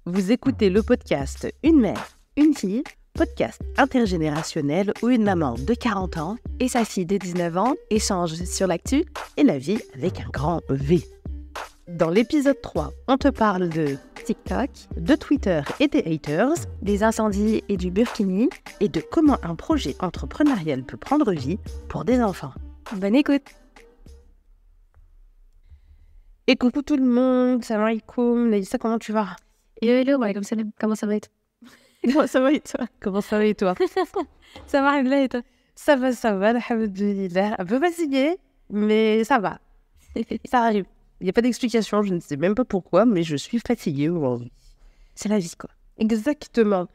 Vous écoutez le podcast Une mère, une fille, podcast intergénérationnel où une maman de 40 ans et sa fille de 19 ans échangent sur l'actu et la vie avec un grand V. Dans l'épisode 3, on te parle de TikTok, de Twitter et des haters, des incendies et du burkini et de comment un projet entrepreneurial peut prendre vie pour des enfants. Bonne écoute. Et coucou tout le monde, salam alaikum, Naïssa, comment tu vas? Hello, comme ça, comment ça va et toi? Comment ça va et toi? Comment ça va et toi? Ça va, et toi? Ça va, alhamdoulilah. Un peu fatiguée, mais ça va. Ça arrive. Il n'y a pas d'explication, je ne sais même pas pourquoi, mais je suis fatiguée aujourd'hui. C'est la vie, quoi. Exactement.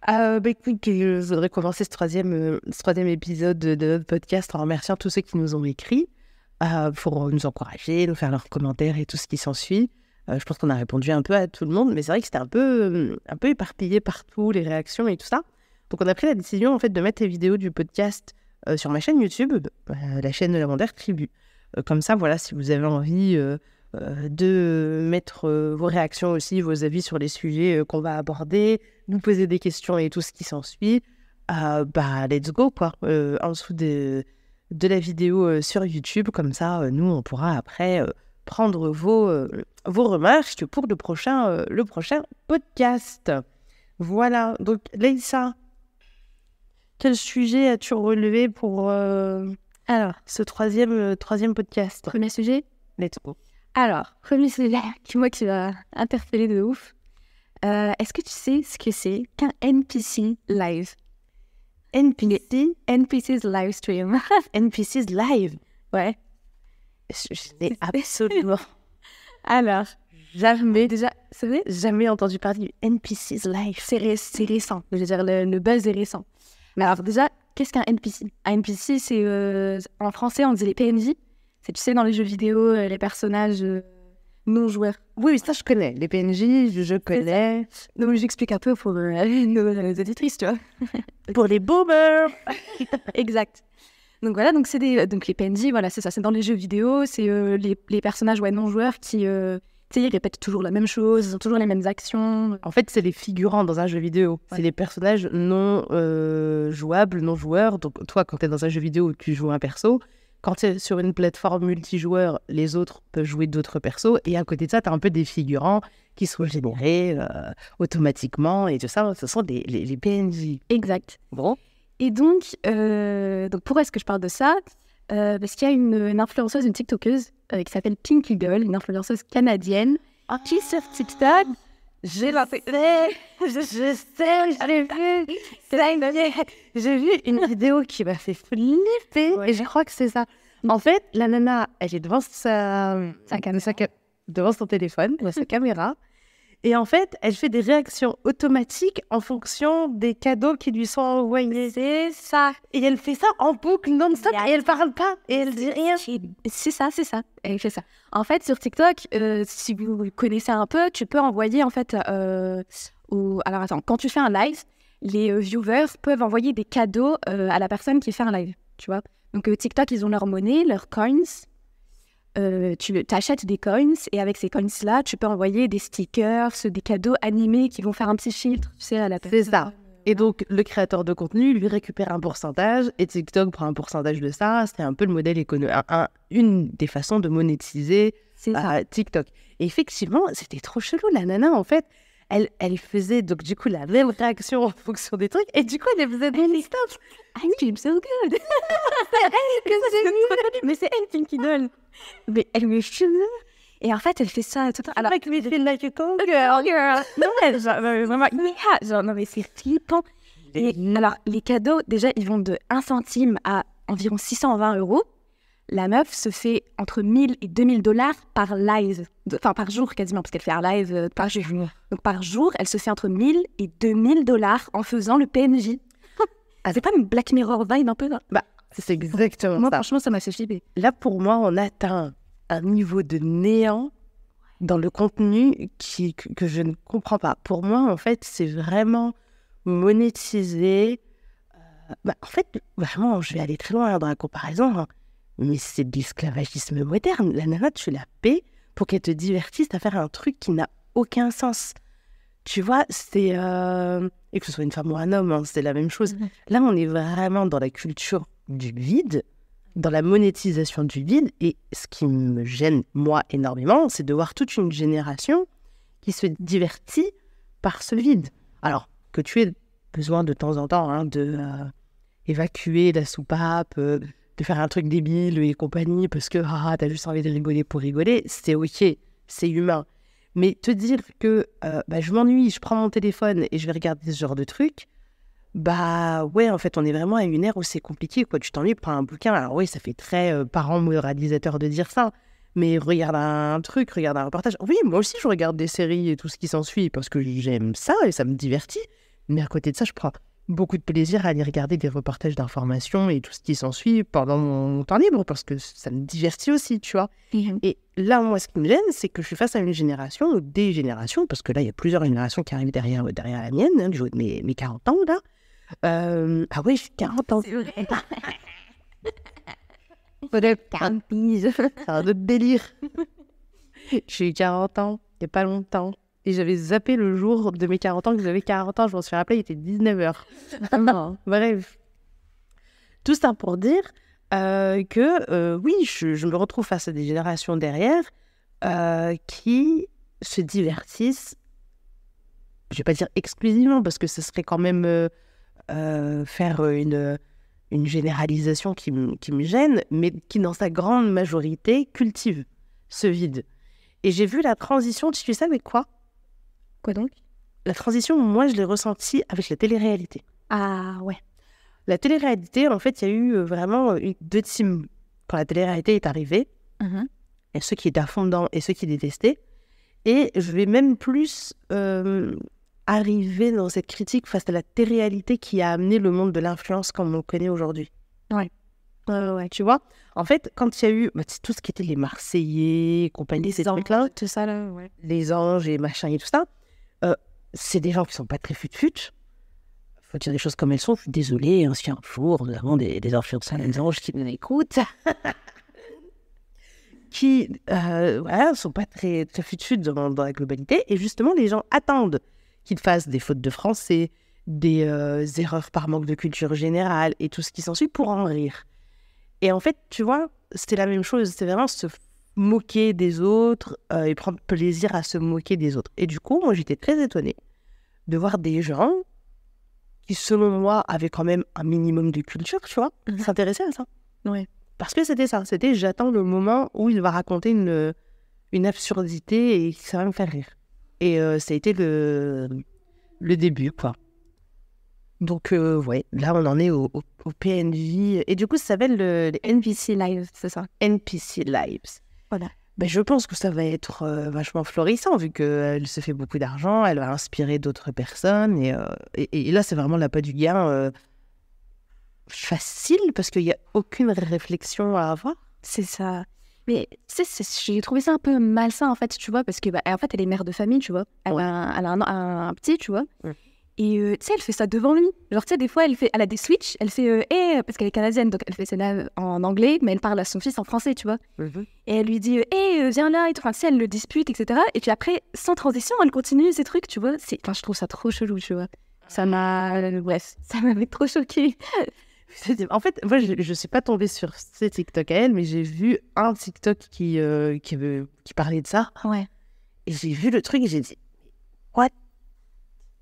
Écoute, je voudrais commencer ce troisième épisode de notre podcast en remerciant tous ceux qui nous ont écrit pour nous encourager, nous faire leurs commentaires et tout ce qui s'ensuit. Je pense qu'on a répondu un peu à tout le monde, mais c'est vrai que c'était un peu éparpillé partout, les réactions et tout ça. Donc on a pris la décision en fait de mettre les vidéos du podcast sur ma chaîne YouTube, la chaîne de Lavender Tribu. Comme ça, voilà, si vous avez envie de mettre vos réactions aussi, vos avis sur les sujets qu'on va aborder, nous poser des questions et tout ce qui s'ensuit, let's go, quoi. En dessous de la vidéo sur YouTube, comme ça, nous, on pourra après prendre vos remarques pour le prochain podcast. Voilà, donc Leïssa, quel sujet as-tu relevé pour ce troisième podcast? Premier sujet. Let's go. Alors, premier sujet qui m'a interpellé de ouf. Est-ce que tu sais ce que c'est qu'un NPC live? NPC's live stream. NPC's live? Ouais. Je n'ai absolument Alors, jamais entendu parler du NPC's live. C'est récent. Je veux dire, le buzz est récent. Mais alors déjà, qu'est-ce qu'un NPC? Un NPC, c'est en français, on dit les PNJ. C'est, tu sais, dans les jeux vidéo, les personnages non joueurs. Oui, ça je connais. Les PNJ, je connais. Donc j'explique un peu pour nos auditrices, tu vois. Pour les boomers. Exact. Donc voilà, donc les PNJ, voilà, c'est ça. C'est dans les jeux vidéo, c'est les personnages non joueurs qui ils répètent toujours la même chose, ils ont toujours les mêmes actions. En fait, c'est les figurants dans un jeu vidéo. Ouais. C'est les personnages non jouables, non joueurs. Donc toi, quand tu es dans un jeu vidéo, tu joues un perso. Quand tu es sur une plateforme multijoueur, les autres peuvent jouer d'autres persos. Et à côté de ça, tu as un peu des figurants qui sont générés automatiquement. Et tout ça, ce sont les PNJ. Exact. Bon. Et donc pourquoi est-ce que je parle de ça? Parce qu'il y a une influenceuse, une TikTokeuse qui s'appelle Pinky Girl, une influenceuse canadienne qui sur TikTok. J'ai vu une vidéo qui m'a fait flipper, ouais. Et je crois que c'est ça. En fait, la nana, elle est devant devant son téléphone, devant sa caméra. Et en fait, elle fait des réactions automatiques en fonction des cadeaux qui lui sont envoyés. C'est ça. Et elle fait ça en boucle non-stop et elle parle pas et elle dit rien. C'est ça. Elle fait ça. En fait, sur TikTok, si vous connaissez un peu, tu peux envoyer en fait... Alors attends, quand tu fais un live, les viewers peuvent envoyer des cadeaux à la personne qui fait un live, tu vois. Donc TikTok, ils ont leur monnaie, leurs coins. Tu achètes des coins et avec ces coins-là, tu peux envoyer des stickers, des cadeaux animés qui vont faire un petit filtre, tu sais, à la personne. C'est ça. Et donc, le créateur de contenu, lui, récupère un pourcentage et TikTok prend un pourcentage de ça. C'est un peu le modèle économique, une des façons de monétiser TikTok. Et effectivement, c'était trop chelou, la nana, en fait. Elle faisait donc du coup la même réaction en fonction des trucs et du coup elle faisait des stuff. I feel so good. Mais c'est elle, Pinky Doll. Mais elle me filme et en fait elle fait ça tout le temps. Alors, make me feel like a cool girl. Non, vraiment, non mais c'est flippant. Et alors les cadeaux déjà ils vont de 1 centime à environ 620 €. La meuf se fait entre 1000 et 2000 $ par live, enfin par jour quasiment, parce qu'elle fait un live par jour. Donc par jour, elle se fait entre 1000 et 2000 $ en faisant le PNJ. C'est pas une Black Mirror vibe un peu là? C'est exactement moi, ça. Franchement, ça m'a fait flipper. Là, pour moi, on atteint un niveau de néant dans le contenu que je ne comprends pas. Pour moi, en fait, c'est vraiment monétiser. En fait, vraiment, je vais aller très loin dans la comparaison, hein. Mais c'est de l'esclavagisme moderne. La nana, tu la paies pour qu'elle te divertisse à faire un truc qui n'a aucun sens. tu vois, c'est... Et que ce soit une femme ou un homme, hein, c'est la même chose. Là, on est vraiment dans la culture du vide, dans la monétisation du vide. Et ce qui me gêne, moi, énormément, c'est de voir toute une génération qui se divertit par ce vide. Alors, que tu aies besoin de temps en temps de évacuer la soupape, de faire un truc débile et compagnie, parce que t'as juste envie de rigoler pour rigoler, c'est ok, c'est humain. Mais te dire que je m'ennuie, je prends mon téléphone et je vais regarder ce genre de truc, ouais, en fait, on est vraiment à une ère où c'est compliqué, quoi. Tu t'ennuies, prends un bouquin. Alors oui, ça fait très parent moralisateur de dire ça, mais regarde un truc, regarde un reportage. Oui, moi aussi, je regarde des séries et tout ce qui s'ensuit parce que j'aime ça et ça me divertit. Mais à côté de ça, je prends beaucoup de plaisir à aller regarder des reportages d'informations et tout ce qui s'ensuit pendant mon temps libre parce que ça me divertit aussi, tu vois. Et là, moi, ce qui me gêne, c'est que je suis face à une génération, ou des générations, parce que là, il y a plusieurs générations qui arrivent derrière la mienne, du haut de mes 40 ans, là. Ah oui, j'ai 40 ans. C'est vrai. C'est un autre délire. J'ai eu 40 ans, il n'y a pas longtemps. Et j'avais zappé le jour de mes 40 ans, que j'avais 40 ans, je m'en suis rappelé, il était 19h. Bref. Tout ça pour dire que oui, je me retrouve face à des générations derrière qui se divertissent, je ne vais pas dire exclusivement, parce que ce serait quand même faire une généralisation qui me gêne, mais qui, dans sa grande majorité, cultive ce vide. Et j'ai vu la transition, tu sais avec quoi ? Quoi donc ? La transition, moi, je l'ai ressentie avec la télé-réalité. Ah ouais. La télé-réalité, en fait, il y a eu vraiment deux teams. Quand la télé-réalité est arrivée, et ceux qui étaient à fond dedans et ceux qui détestaient. Et je vais même plus arriver dans cette critique face à la télé-réalité qui a amené le monde de l'influence comme on le connaît aujourd'hui. Ouais. Tu vois, en fait, quand il y a eu tout ce qui était les Marseillais, compagnie, ces trucs-là, tout ça là, ouais. Les anges et machin et tout ça, c'est des gens qui sont pas très fut-fut. Faut dire les choses comme elles sont. Je suis désolée, hein, si un jour nous avons des influenceurs, des anges qui nous écoutent, qui sont pas très, très fut-fut dans la globalité. Et justement, les gens attendent qu'ils fassent des fautes de français, des erreurs par manque de culture générale et tout ce qui s'ensuit pour en rire. Et en fait, tu vois, c'était la même chose. C'était vraiment se moquer des autres et prendre plaisir à se moquer des autres. Et du coup, moi, j'étais très étonnée de voir des gens qui, selon moi, avaient quand même un minimum de culture, tu vois, s'intéresser à ça. Ouais. Parce que c'était ça. C'était j'attends le moment où il va raconter une absurdité et ça va me faire rire. Et ça a été le début, quoi. Donc, ouais, là, on en est au PNJ. Et du coup, ça s'appelle les NPC Live, c'est ça. NPC Lives. Voilà. Ben, je pense que ça va être vachement florissant, vu qu'elle se fait beaucoup d'argent, elle va inspirer d'autres personnes. Et là, c'est vraiment l'appât du gain facile, parce qu'il n'y a aucune réflexion à avoir. C'est ça. Mais tu sais, j'ai trouvé ça un peu malsain, en fait, tu vois, parce que en fait, elle est mère de famille, tu vois. Elle a un petit, tu vois. Et tu sais, elle fait ça devant lui. Genre, tu sais, des fois, elle a des switches. Elle fait parce qu'elle est canadienne, donc elle fait ça en anglais, mais elle parle à son fils en français, tu vois. Et elle lui dit viens là, et tout. Enfin, tu sais, elle le dispute, etc. Et puis après, sans transition, elle continue ces trucs, tu vois. Enfin, je trouve ça trop chelou, tu vois. Ça m'avait trop choquée. En fait, moi, je ne suis pas tombée sur ces TikTok à elle, mais j'ai vu un TikTok qui parlait de ça. Ouais. Et j'ai vu le truc et j'ai dit, what?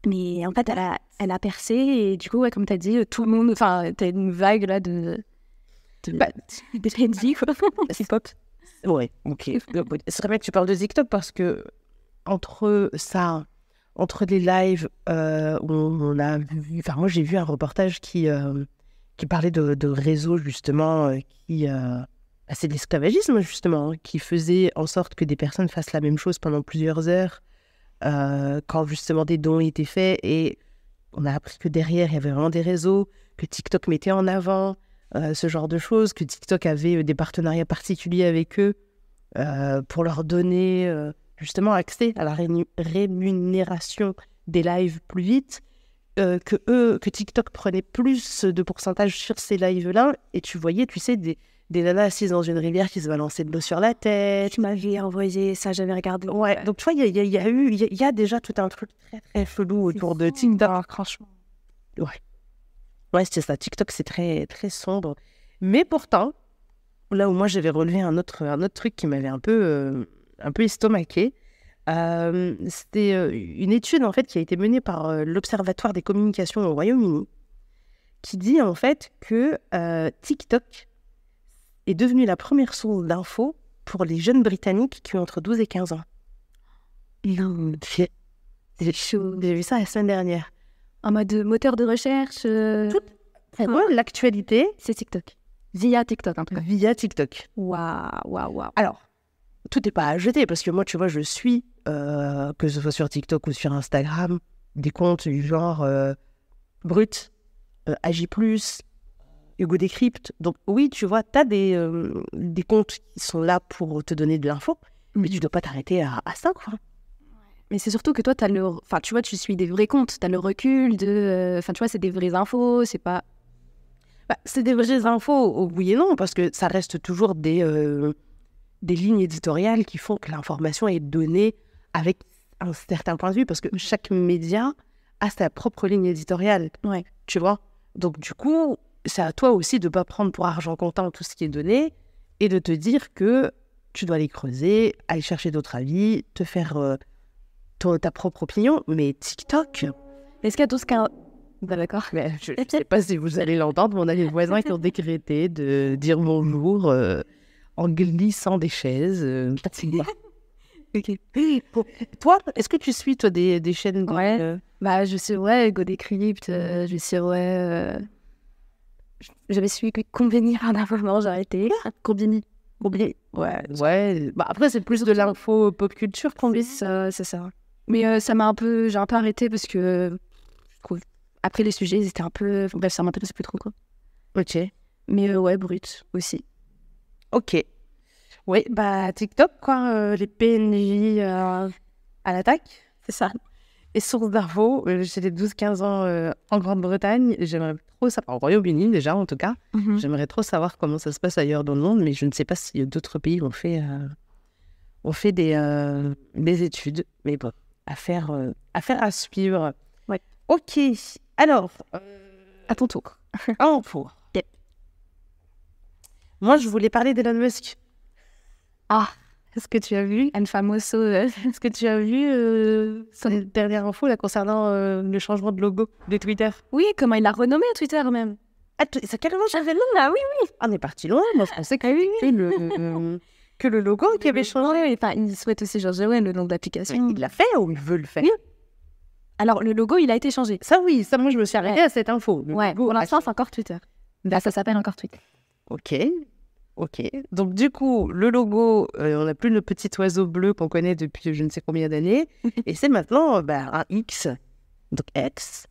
Mais en fait, elle a percé et du coup, ouais, comme tu as dit, tout le monde... Enfin, tu as une vague là de trendy, quoi. Hip-hop. Ouais, ok. C'est très bien que tu parles de TikTok parce que entre les lives où on a vu... Enfin, moi, j'ai vu un reportage qui parlait de réseaux, justement, c'est de l'esclavagisme, justement, qui faisait en sorte que des personnes fassent la même chose pendant plusieurs heures. Quand justement des dons étaient faits, et on a appris que derrière il y avait vraiment des réseaux, que TikTok mettait en avant ce genre de choses, que TikTok avait des partenariats particuliers avec eux pour leur donner justement accès à la rémunération des lives plus vite, que TikTok prenait plus de pourcentage sur ces lives-là, et tu voyais, tu sais, des nanas assises dans une rivière qui se balançaient de l'eau sur la tête. Tu m'avais envoyé ça, j'avais regardé. Ouais, donc tu vois, il y a déjà tout un truc très très chelou autour de TikTok. Franchement. Ouais, c'est ça. TikTok, c'est très très sombre. Mais pourtant, là où moi j'avais relevé un autre truc qui m'avait un peu estomaqué, c'était une étude en fait qui a été menée par l'Observatoire des communications au Royaume-Uni, qui dit en fait que TikTok est devenu la première source d'infos pour les jeunes Britanniques qui ont entre 12 et 15 ans. Non, C'est chaud. J'ai vu ça la semaine dernière. en mode moteur de recherche. Ouais, l'actualité, C'est TikTok. Via TikTok, en tout cas. via TikTok. Waouh. Alors, tout n'est pas à jeter parce que moi, tu vois, je suis, que ce soit sur TikTok ou sur Instagram, des comptes du genre Brut, Agi+, Hugo Décrypte. Donc oui, tu vois, tu as des comptes qui sont là pour te donner de l'info, mais tu ne dois pas t'arrêter à ça, quoi. Mais c'est surtout que toi, enfin, tu vois, tu suis des vrais comptes. T'as le recul de... Enfin, tu vois, c'est des vraies infos, c'est pas... Bah, c'est des vraies infos, oui et non, parce que ça reste toujours des lignes éditoriales qui font que l'information est donnée avec un certain point de vue, parce que chaque média a sa propre ligne éditoriale, Ouais. tu vois. Donc du coup, c'est à toi aussi de ne pas prendre pour argent comptant tout ce qui est donné et de te dire que tu dois aller creuser, aller chercher d'autres avis, te faire ta propre opinion. Mais TikTok... Est-ce qu'il y a tout ce qu'un... Bah, d'accord. Mais je ne sais pas si vous allez l'entendre, mais on a les voisins qui ont décrété de dire bonjour en glissant des chaises. Ok. Toi, est-ce que tu suis toi des chaînes Ouais. Bah, je suis, Hugo Décrypte, je suis, j'avais suivi que Combini à un moment, j'ai arrêté. Combini. Ouais. Bah, après, c'est plus de l'info pop culture qu'on dit. C'est ça. Mais j'ai un peu arrêté parce que je trouve, après les sujets, ils étaient un peu... Bref, ça m'intéressait plus trop, quoi. Ok. Mais ouais, Brut aussi. Ok. Oui, bah TikTok, quoi, les PNJ à l'attaque, c'est ça. Et source d'infos, j'ai les 12-15 ans en Grande-Bretagne. J'aimerais trop savoir, au Royaume-Uni déjà en tout cas, j'aimerais trop savoir comment ça se passe ailleurs dans le monde, mais je ne sais pas si d'autres pays ont fait des études. Mais bon, affaire à suivre. Ouais. Ok, alors, À ton tour. un pour. Yep. Moi, je voulais parler d'Elon Musk. Ah, Est-ce que tu as vu un famoso... Est-ce que tu as vu son dernière info là, concernant le changement de logo de Twitter? Oui, comment il l'a renommé Twitter même. Ah, ça carrément changé. Ah oui. On est parti loin. Moi, je pensais que que le logo qui avait changé. Enfin, il souhaite aussi changer le nom de l'application. Il l'a fait ou il veut le faire? Oui. Alors, le logo, il a été changé. Ça, oui. Ça, moi, je me suis arrêtée à cette info. Le Ouais, logo pour l'instant, a- c'est encore Twitter. Bah, ça s'appelle encore Twitter. Ok. Donc, du coup, le logo, on n'a plus le petit oiseau bleu qu'on connaît depuis je ne sais combien d'années. Et c'est maintenant un X. Donc, X.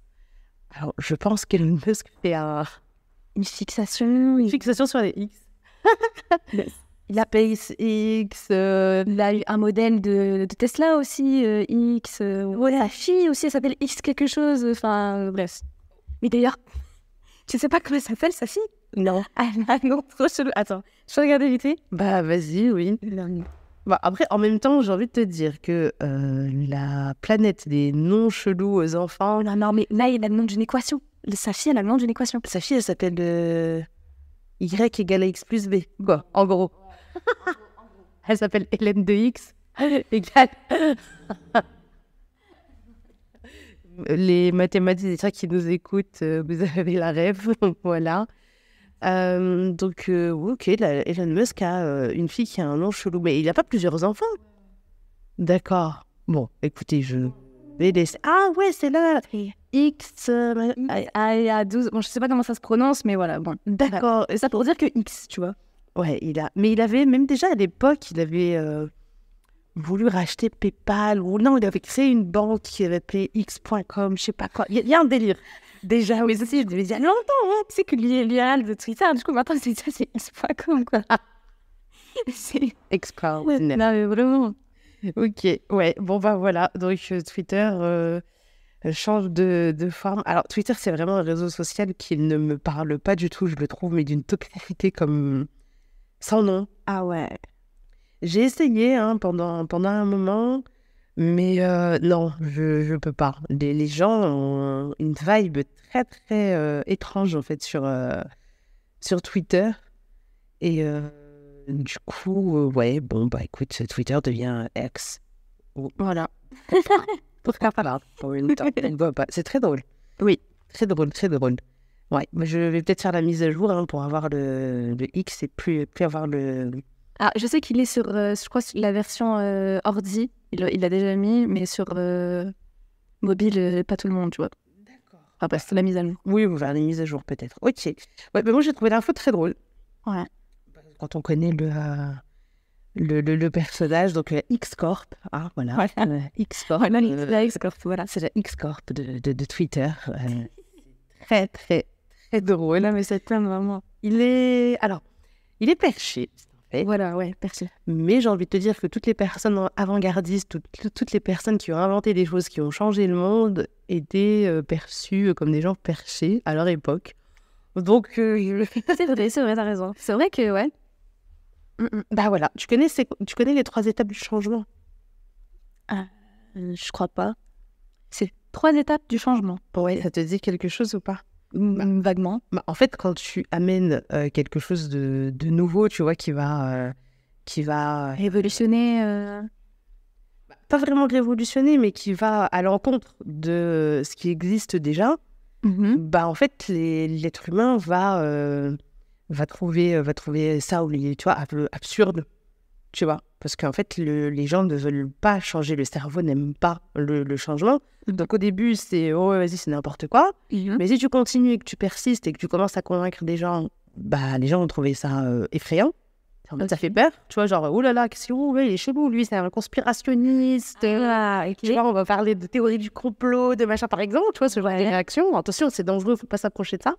Alors, je pense qu'Elon Musk fait Une fixation. une fixation sur les X. Il a SpaceX. Il a eu un modèle de Tesla aussi, X. Ouais, sa fille aussi, elle s'appelle X quelque chose. Enfin, bref. Mais d'ailleurs, tu sais pas comment elle s'appelle, sa fille? Non. Ah non, trop chelou. Attends, je vais regarder vite fait. Bah, vas-y, oui. Bah, après, en même temps, j'ai envie de te dire que la planète des noms chelous aux enfants... Non, mais là, il a le nom d'une équation. Sa fille, elle a le nom d'une équation. Sa fille, elle s'appelle Y égale à X plus B. Quoi, en gros. Elle s'appelle Hélène de X égale... Les mathématiciens qui nous écoutent, vous avez la rêve, voilà. Donc, ok, Elon Musk a une fille qui a un nom chelou, mais il n'a pas plusieurs enfants. D'accord. Bon, écoutez, je vais laisser... Ah ouais, c'est là, X... Il a 12... Bon, je sais pas comment ça se prononce, mais voilà, bon. D'accord. Et ça pour dire que X, tu vois. Ouais, mais il avait, même déjà à l'époque, il avait voulu racheter PayPal, ou non, il avait créé une banque qui avait appelé X.com, je sais pas quoi. Il y a un délire. Déjà, Mais aussi, je devais dire longtemps, hein. Tu sais que l'URL de Twitter, du coup, maintenant, c'est ça, c'est X.com, quoi. C'est extraordinaire. non, mais vraiment. Ok, ouais, bon bah voilà, donc Twitter change de forme. Alors Twitter, c'est vraiment un réseau social qui ne me parle pas du tout, je le trouve, mais d'une toxicité comme sans nom. Ah ouais. J'ai essayé pendant un moment, mais non, je peux pas. Les gens ont une vibe très, très étrange, en fait, sur Twitter. Et du coup, ouais, bon, bah écoute, Twitter devient X. Voilà. Pourquoi pas là, en même temps, on ne voit pas. C'est très drôle. Oui. Très drôle, très drôle. Ouais, mais je vais peut-être faire la mise à jour pour avoir le X et plus avoir le... Ah, je sais qu'il est sur, je crois, sur la version ordi. Il l'a déjà mis, mais sur mobile, pas tout le monde, tu vois. D'accord. Ah bah, c'est la mise à jour. Oui, on va faire des mises à jour peut-être. Ok. Ouais, mais moi j'ai trouvé l'info très drôle. Ouais. Quand on connaît le personnage, donc X-Corp, voilà. Ouais. X-Corp. Voilà, voilà. C'est la X-Corp de Twitter. Très, très, très drôle. Non, mais ça tient vraiment. Il est perché, en fait. Voilà, ouais, perché. Mais j'ai envie de te dire que toutes les personnes avant-gardistes, toutes les personnes qui ont inventé des choses qui ont changé le monde étaient perçues comme des gens perchés à leur époque. Donc, C'est vrai, t'as raison. C'est vrai que, ouais. Bah voilà, tu connais les 3 étapes du changement? Je crois pas. C'est 3 étapes du changement. Ouais, ça te dit quelque chose ou pas? Vaguement. Bah, en fait, quand tu amènes quelque chose de nouveau, tu vois, qui va Révolutionner. pas vraiment révolutionner, mais qui va à l'encontre de ce qui existe déjà, bah en fait, l'être humain va trouver ça, tu vois, un peu absurde, tu vois, parce qu'en fait, les gens ne veulent pas changer, le cerveau n'aime pas le changement. Donc au début, c'est oh vas-y, c'est n'importe quoi. Mais si tu continues et que tu persistes et que tu commences à convaincre des gens, bah les gens vont trouver ça effrayant. Ça fait peur, tu vois, genre, oh là là, qu'est-ce qu'il il est chelou, lui, c'est un conspirationniste. Tu vois, on va parler de théorie du complot, de machin, par exemple, tu vois, ce genre de réaction. Attention, c'est dangereux, faut pas s'approcher de ça.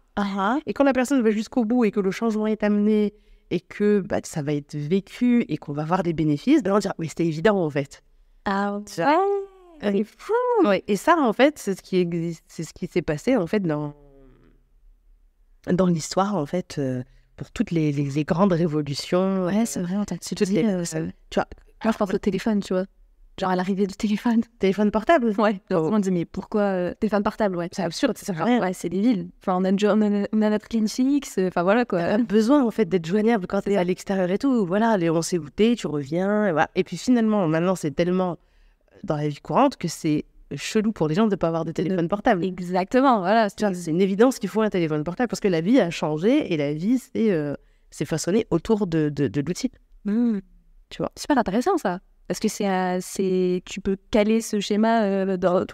Et quand la personne va jusqu'au bout et que le changement est amené et que bah, ça va être vécu et qu'on va avoir des bénéfices, ben on va dire, oui, c'était évident, en fait. Ah ouais. C'est fou. Ouais. Et ça, en fait, c'est ce qui existe, c'est ce qui s'est passé, en fait, dans l'histoire, en fait, pour toutes les grandes révolutions. Ouais, c'est vrai, tu tu vois, moi, je pense au téléphone, tu vois. Genre à l'arrivée du téléphone. Téléphone portable. Ouais. On me dit, mais pourquoi téléphone portable, ouais. C'est absurde, ça sert à rien. Ouais, c'est débile. Enfin, on a notre clean fixe, enfin voilà quoi. T'as besoin en fait d'être joignable quand t'es à l'extérieur et tout. Voilà, on s'est goûté, tu reviens. Et, voilà. Et puis finalement, maintenant, c'est tellement dans la vie courante que c'est chelou pour les gens de ne pas avoir de téléphone portable. Exactement, voilà. C'est une évidence qu'il faut un téléphone portable parce que la vie a changé et la vie s'est façonnée autour de l'outil. Tu vois. C'est super intéressant ça. Parce que tu peux caler ce schéma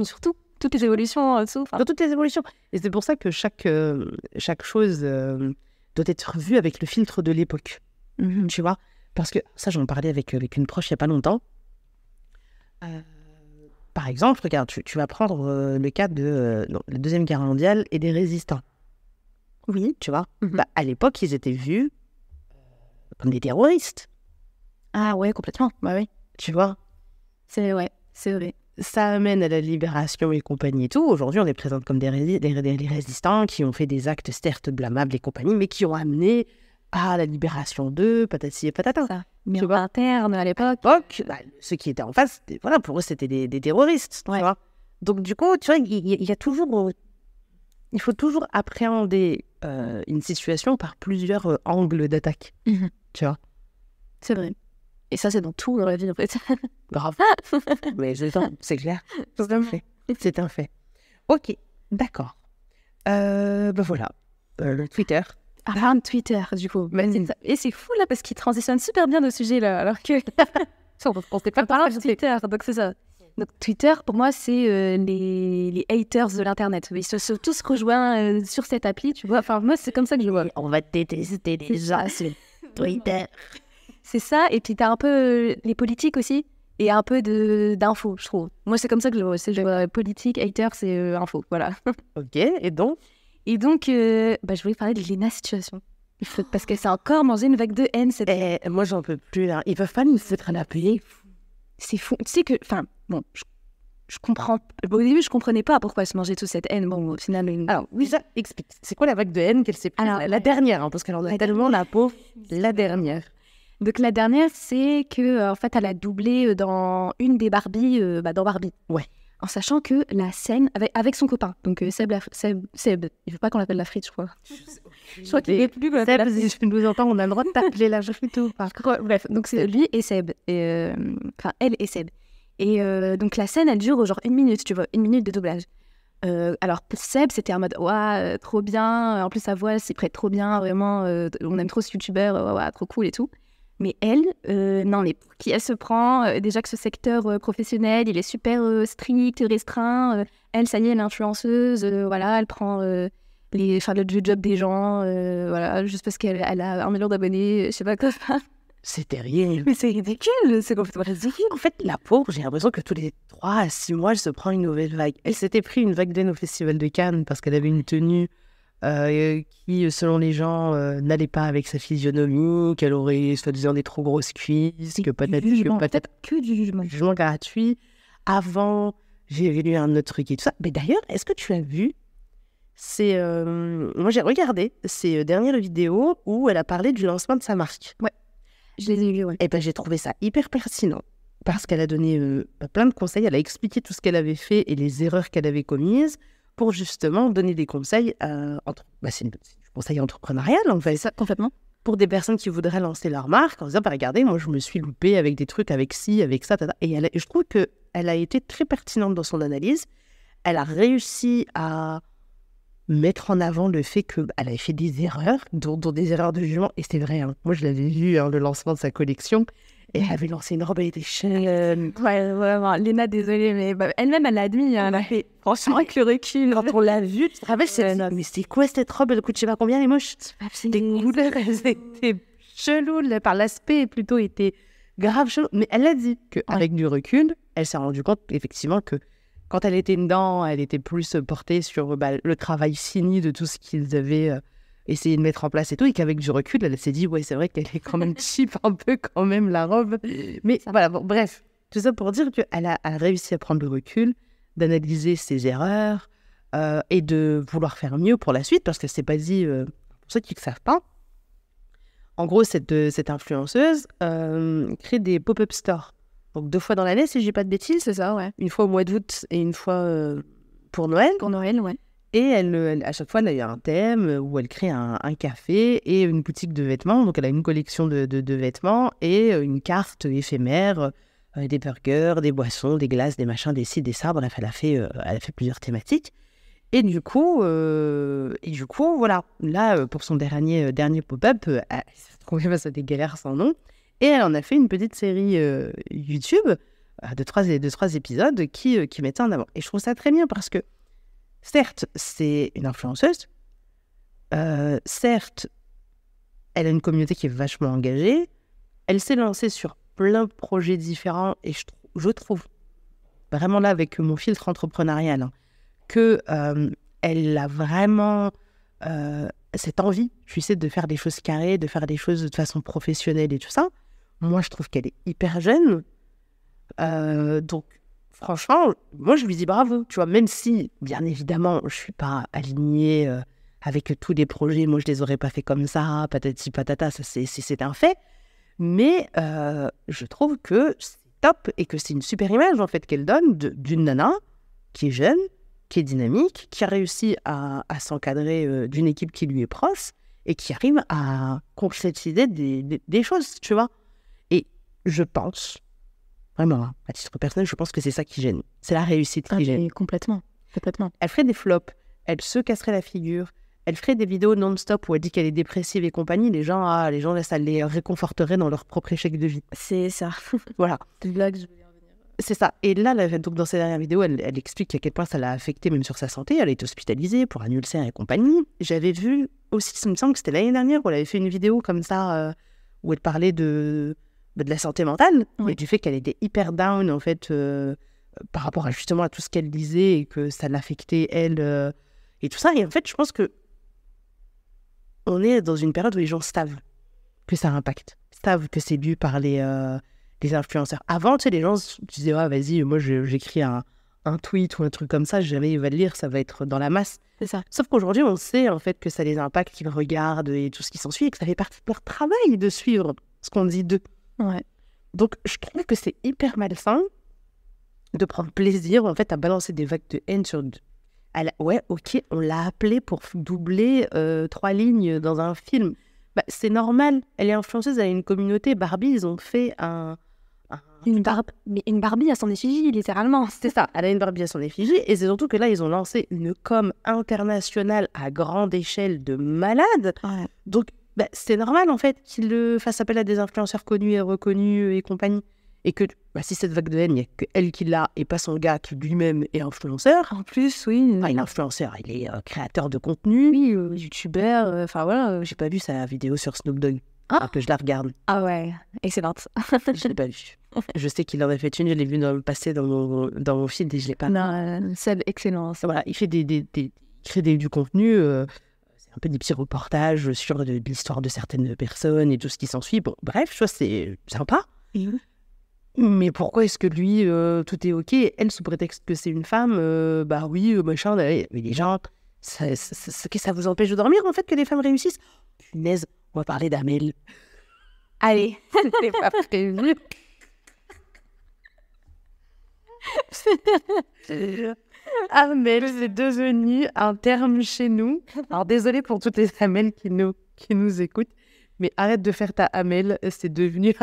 sur toutes les évolutions. Dans toutes les évolutions. Et c'est pour ça que chaque chose doit être vue avec le filtre de l'époque. Tu vois. Parce que ça, j'en parlais avec une proche il n'y a pas longtemps. Par exemple, regarde, tu vas prendre le cas de la Deuxième Guerre mondiale et des résistants. Oui, tu vois. Bah, à l'époque, ils étaient vus comme des terroristes. Ah ouais, complètement. Bah oui. Tu vois. C'est vrai. Ça amène à la libération et compagnie et tout. Aujourd'hui, on les présente comme des résistants qui ont fait des actes certes blâmables et compagnie, mais qui ont amené à la libération d'eux, patati et patata. Ça. Mais interne à l'époque. Bah, ceux qui étaient en face, voilà, pour eux, c'était des terroristes. Ouais. Tu vois. Donc, du coup, tu vois, il faut toujours appréhender une situation par plusieurs angles d'attaque. Tu vois. C'est vrai. Et ça, c'est dans tout dans la vie, en fait. Grave. Mais c'est clair. C'est un fait. Ok, d'accord. Ben voilà. Le Twitter. Twitter, du coup. Et c'est fou, là, parce qu'il transitionne super bien de sujet, là. Alors que... on s'est pas parlé de Twitter, donc c'est ça. Donc Twitter, pour moi, c'est les haters de l'Internet. Ils se sont tous rejoints sur cette appli, tu vois. Enfin, moi, c'est comme ça que je vois. On va détester les gens sur Twitter. C'est ça, et puis t'as un peu les politiques aussi, et un peu d'infos, je trouve. Moi, c'est comme ça que je vois. Politique, hater, c'est info, voilà. Ok, et donc, je voulais parler de Lena Situation. Parce que c'est encore mangé une vague de haine. Moi, j'en peux plus, là. Ils peuvent pas nous foutre à la paix. C'est fou. Tu sais que, enfin, bon, je comprends. Au début, je comprenais pas pourquoi se mangeait toute cette haine. Bon, au final... Alors, oui, ça explique. C'est quoi la vague de haine qu'elle s'est prise? La dernière, parce qu'elle en a tellement la peau. La dernière. Donc la dernière, c'est que en fait, elle a doublé dans une des Barbie, dans Barbie. Ouais. En sachant que la scène avec son copain, donc Seb, il veut pas qu'on l'appelle la frite, je crois. Je crois qu'il est plus qu'on l'appelle la frite. Si tu nous entends, on a le droit de t'appeler la frite ou pas. Bref, donc c'est lui et Seb, enfin elle et Seb. Et donc la scène, elle dure genre 1 minute, tu vois, 1 minute de doublage. Alors pour Seb, c'était en mode ouah, trop bien. En plus sa voix s'y prête trop bien, vraiment. On aime trop ce youtubeur, ouah, trop cool et tout. Mais elle, non, mais pour qui elle se prend déjà que ce secteur professionnel, il est super strict, restreint. Elle, ça y est, elle est influenceuse. Voilà, elle prend le job des gens. Voilà, juste parce qu'elle a 1 million d'abonnés, je sais pas quoi. C'est terrible. Mais c'est ridicule, c'est complètement ridicule. En fait, la pauvre, j'ai l'impression que tous les 3 à 6 mois, elle se prend une nouvelle vague. Elle s'était pris une vague d'aine au Festival de Cannes parce qu'elle avait une tenue qui, selon les gens, n'allait pas avec sa physionomie, qu'elle aurait soi-disant des trop grosses cuisses, que peut-être que du jugement. Jugement gratuit. Avant, j'ai lu un autre truc et tout ça. Mais d'ailleurs, est-ce que tu as vu moi, j'ai regardé ces dernières vidéos où elle a parlé du lancement de sa marque. Ouais. Je les ai vus, ouais. Et ben, j'ai trouvé ça hyper pertinent parce qu'elle a donné plein de conseils. Elle a expliqué tout ce qu'elle avait fait et les erreurs qu'elle avait commises pour justement donner des conseils. C'est du conseil entrepreneurial, en fait. Ça, complètement. Pour des personnes qui voudraient lancer leur marque en disant, regardez, moi, je me suis loupée avec des trucs, avec ci, avec ça. Tata. Et je trouve qu'elle a été très pertinente dans son analyse. Elle a réussi à mettre en avant le fait qu'elle avait fait des erreurs, dont des erreurs de jugement, et c'est vrai, hein. Moi je l'avais vu, le lancement de sa collection, et elle avait lancé une robe, elle était chaîne. Ouais, vraiment, Léna, désolée, mais elle-même, elle l'a admis, hein, elle a fait, franchement, avec le recul. Quand on l'a vue, tu te rappelles, mais c'est quoi cette robe, elle coûte je sais pas combien, elle est moche. Des couleurs, elles étaient cheloues, par l'aspect plutôt, était grave chelou, mais elle a dit qu'avec du recul, elle s'est rendue compte, effectivement, que quand elle était dedans, elle était plus portée sur le travail fini de tout ce qu'ils avaient essayé de mettre en place et tout, et qu'avec du recul, elle s'est dit, ouais, c'est vrai qu'elle est quand même cheap un peu quand même, la robe. Mais voilà, bon, bref, tout ça pour dire qu'elle a réussi à prendre le recul, d'analyser ses erreurs et de vouloir faire mieux pour la suite, parce qu'elle s'est pas dit, pour ceux qui ne savent pas, en gros, cette influenceuse crée des pop-up stores. Donc 2 fois dans l'année, si je dis pas de bêtises. C'est ça, ouais. Une fois au mois d'août et une fois pour Noël. Pour Noël, ouais. Et elle, à chaque fois, elle a un thème où elle crée un café et une boutique de vêtements. Donc elle a une collection de vêtements et une carte éphémère, des burgers, des boissons, des glaces, des machins, des ci, des ça. Bref, elle a fait plusieurs thématiques. Et du coup, voilà. Là, pour son dernier pop-up, elle s'est trouvée face à des galères sans nom. Et elle en a fait une petite série YouTube de 3 épisodes qui mettait en avant. Et je trouve ça très bien parce que, certes, c'est une influenceuse. Certes, elle a une communauté qui est vachement engagée. Elle s'est lancée sur plein de projets différents. Et je trouve, vraiment là, avec mon filtre entrepreneurial, qu'elle a vraiment cette envie, tu sais, de faire des choses carrées, de faire des choses de façon professionnelle et tout ça. Moi, je trouve qu'elle est hyper jeune. Donc, franchement, moi, je lui dis bravo. Tu vois, même si, bien évidemment, je ne suis pas alignée avec tous les projets. Moi, je ne les aurais pas fait comme ça, patati patata, ça, c'est un fait. Mais je trouve que c'est top et que c'est une super image, en fait, qu'elle donne d'une nana qui est jeune, qui est dynamique, qui a réussi à s'encadrer d'une équipe qui lui est proche et qui arrive à concrétiser des choses, tu vois. Et je pense, vraiment, à titre personnel, je pense que c'est ça qui gêne. C'est la réussite qui gêne. Complètement. Elle ferait des flops, elle se casserait la figure, elle ferait des vidéos non-stop où elle dit qu'elle est dépressive et compagnie. Les gens, ça les réconforterait dans leur propre échec de vie. C'est ça. Voilà. C'est une blague, je veux dire. C'est ça. Et là, donc dans ses dernières vidéos, elle explique à quel point ça l'a affectée même sur sa santé. Elle a été hospitalisée pour un ulcère et compagnie. J'avais vu aussi, ça me semble que c'était l'année dernière, où elle avait fait une vidéo comme ça, où elle parlait de la santé mentale, et du fait qu'elle était hyper down, en fait, par rapport justement à tout ce qu'elle disait et que ça l'affectait, elle, et tout ça. Et en fait, je pense que on est dans une période où les gens savent que ça impacte, savent que c'est dû par les influenceurs. Avant, tu sais, les gens disaient, ah, vas-y, moi, j'écris un tweet ou un truc comme ça, jamais il va le lire, ça va être dans la masse. C'est ça. Sauf qu'aujourd'hui, on sait, en fait, que ça les impacte, qu'ils regardent et tout ce qui s'ensuit, et que ça fait partie de leur travail de suivre ce qu'on dit d'eux. Ouais. Donc, je trouve que c'est hyper malsain de prendre plaisir, en fait, à balancer des vagues de haine sur... Ouais, ok, on l'a appelée pour doubler 3 lignes dans un film. Bah, c'est normal, elle est influenceuse, elle a une communauté. Barbie, ils ont fait Mais une Barbie à son effigie, littéralement. C'est ça, elle a une Barbie à son effigie. Et c'est surtout que là, ils ont lancé une com internationale à grande échelle de malade. Ouais. Donc, bah, c'est normal, en fait, qu'ils fassent appel à des influenceurs connus et reconnus et compagnie. Et que, bah, si cette vague de haine, il n'y a qu'elle qui l'a et pas son gars qui lui-même est influenceur. En plus, oui. Enfin, il est influenceur, il est créateur de contenu. Oui, youtubeur. Enfin, voilà, j'ai pas vu sa vidéo sur Snoop Dogg. Ah. Que je la regarde. Ah ouais, excellente. Je l'ai pas vue. Je sais qu'il en a fait une, je l'ai vue dans le passé dans mon feed et je l'ai pas. Non, celle excellente. Voilà, il fait il crée du contenu, c'est un peu des petits reportages sur l'histoire de certaines personnes et tout ce qui s'ensuit. Bon, bref, tu vois, c'est sympa. Mais pourquoi est-ce que lui, tout est ok, elle, sous prétexte que c'est une femme, bah oui, machin, mais les gens, ça vous empêche de dormir, en fait, que les femmes réussissent? Punaise, on va parler d'Amel. Allez, c'était pas prévu. Amel, c'est devenu un terme chez nous. Alors, désolée pour toutes les Amel qui nous écoutent, mais arrête de faire ta Amel, c'est devenu...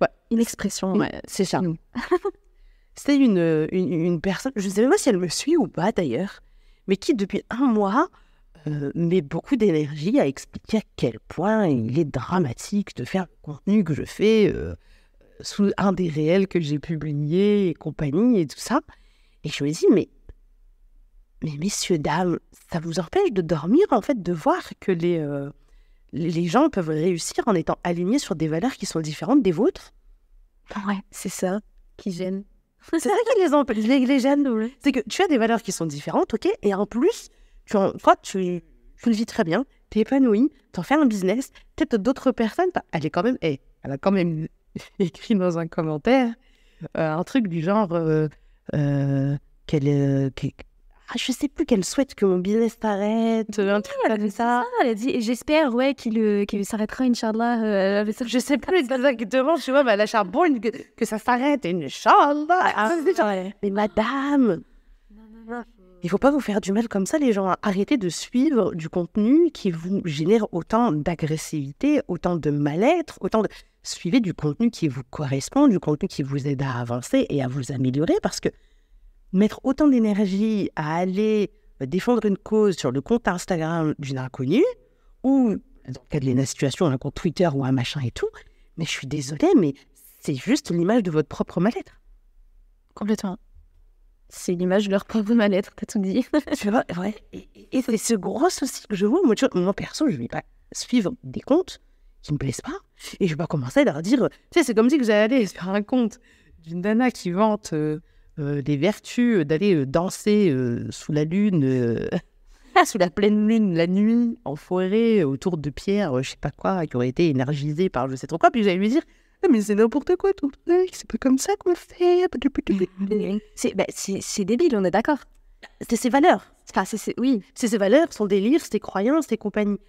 Ouais. Une expression, ouais. C'est ça. C'est une personne, je ne sais même pas si elle me suit ou pas d'ailleurs, mais qui depuis un mois met beaucoup d'énergie à expliquer à quel point il est dramatique de faire le contenu que je fais sous un des réels que j'ai publié et compagnie et tout ça. Et je me dis, mais messieurs, dames, ça vous empêche de dormir en fait, de voir que les gens peuvent réussir en étant alignés sur des valeurs qui sont différentes des vôtres? Ouais, c'est ça qui gêne. C'est ça qui les empêche, les gêne. Ouais. C'est que tu as des valeurs qui sont différentes, ok, et en plus, tu le vis très bien, t'es épanoui, t'en fais un business, peut-être d'autres personnes, elle a quand même écrit dans un commentaire un truc du genre je sais plus, qu'elle souhaite que mon business s'arrête. Un truc elle a dit ça. Elle a dit, j'espère, ouais, qu'il s'arrêtera, Inch'Allah. Je sais plus exactement, tu vois, mais elle a charbonne que ça s'arrête, Inch'Allah. Mais madame, il faut pas vous faire du mal comme ça, les gens. Arrêtez de suivre du contenu qui vous génère autant d'agressivité, autant de mal-être, Suivez du contenu qui vous correspond, du contenu qui vous aide à avancer et à vous améliorer, parce que mettre autant d'énergie à aller défendre une cause sur le compte Instagram d'une inconnue, ou dans le cas de la situation, un compte Twitter ou un machin et tout, mais je suis désolée, mais c'est juste l'image de votre propre mal-être. Complètement. C'est l'image de leur propre mal-être, t'as tout dit. Tu vois, ouais. Et c'est ce gros souci que je vois. Moi, perso, je ne vais pas suivre des comptes qui ne me plaisent pas, et je vais pas commencer à leur dire... Tu sais, c'est comme si que j'allais aller sur un compte d'une nana qui vante... les vertus d'aller danser sous la lune, sous la pleine lune, la nuit, en forêt, autour de pierres, je sais pas quoi, qui auraient été énergisées par je sais trop quoi, puis j'allais lui dire, mais c'est n'importe quoi tout, c'est pas comme ça qu'on fait. C'est débile, on est d'accord. C'est ses valeurs. Enfin, oui. C'est ses valeurs, son délire, ses croyances, ses compagnies.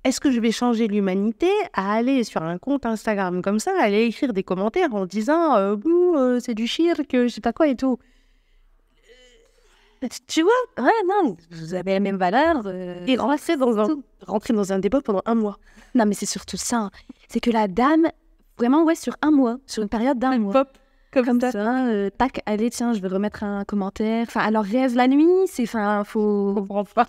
Est-ce que je vais changer l'humanité à aller sur un compte Instagram comme ça, à aller écrire des commentaires en disant c'est du shirk, je sais pas quoi et tout. Tu vois? Ouais, non, vous avez la même valeur. Et rentrer dans un débat pendant un mois. Non, mais c'est surtout ça. C'est que la dame, vraiment, ouais, sur un mois, sur une période d'un mois. Pop, comme ça. Tac, allez, tiens, je vais remettre un commentaire. Enfin, alors rêve la nuit, faut... On comprend pas.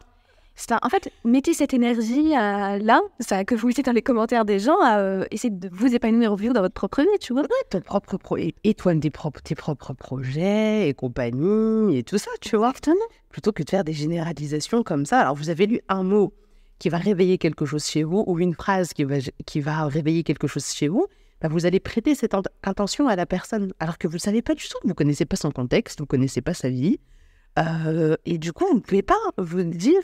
En fait, mettez cette énergie là, que vous mettez dans les commentaires des gens, à essayer de vous épanouir dans votre propre vie, tu vois. Ouais, ton propre et toi, tes propres projets et compagnie et tout ça, tu vois. Exactement. Plutôt que de faire des généralisations comme ça. Alors, vous avez lu un mot qui va réveiller quelque chose chez vous ou une phrase qui va réveiller quelque chose chez vous, bah, vous allez prêter cette intention à la personne alors que vous ne le savez pas du tout. Vous ne connaissez pas son contexte, vous ne connaissez pas sa vie. Et du coup, vous ne pouvez pas vous dire...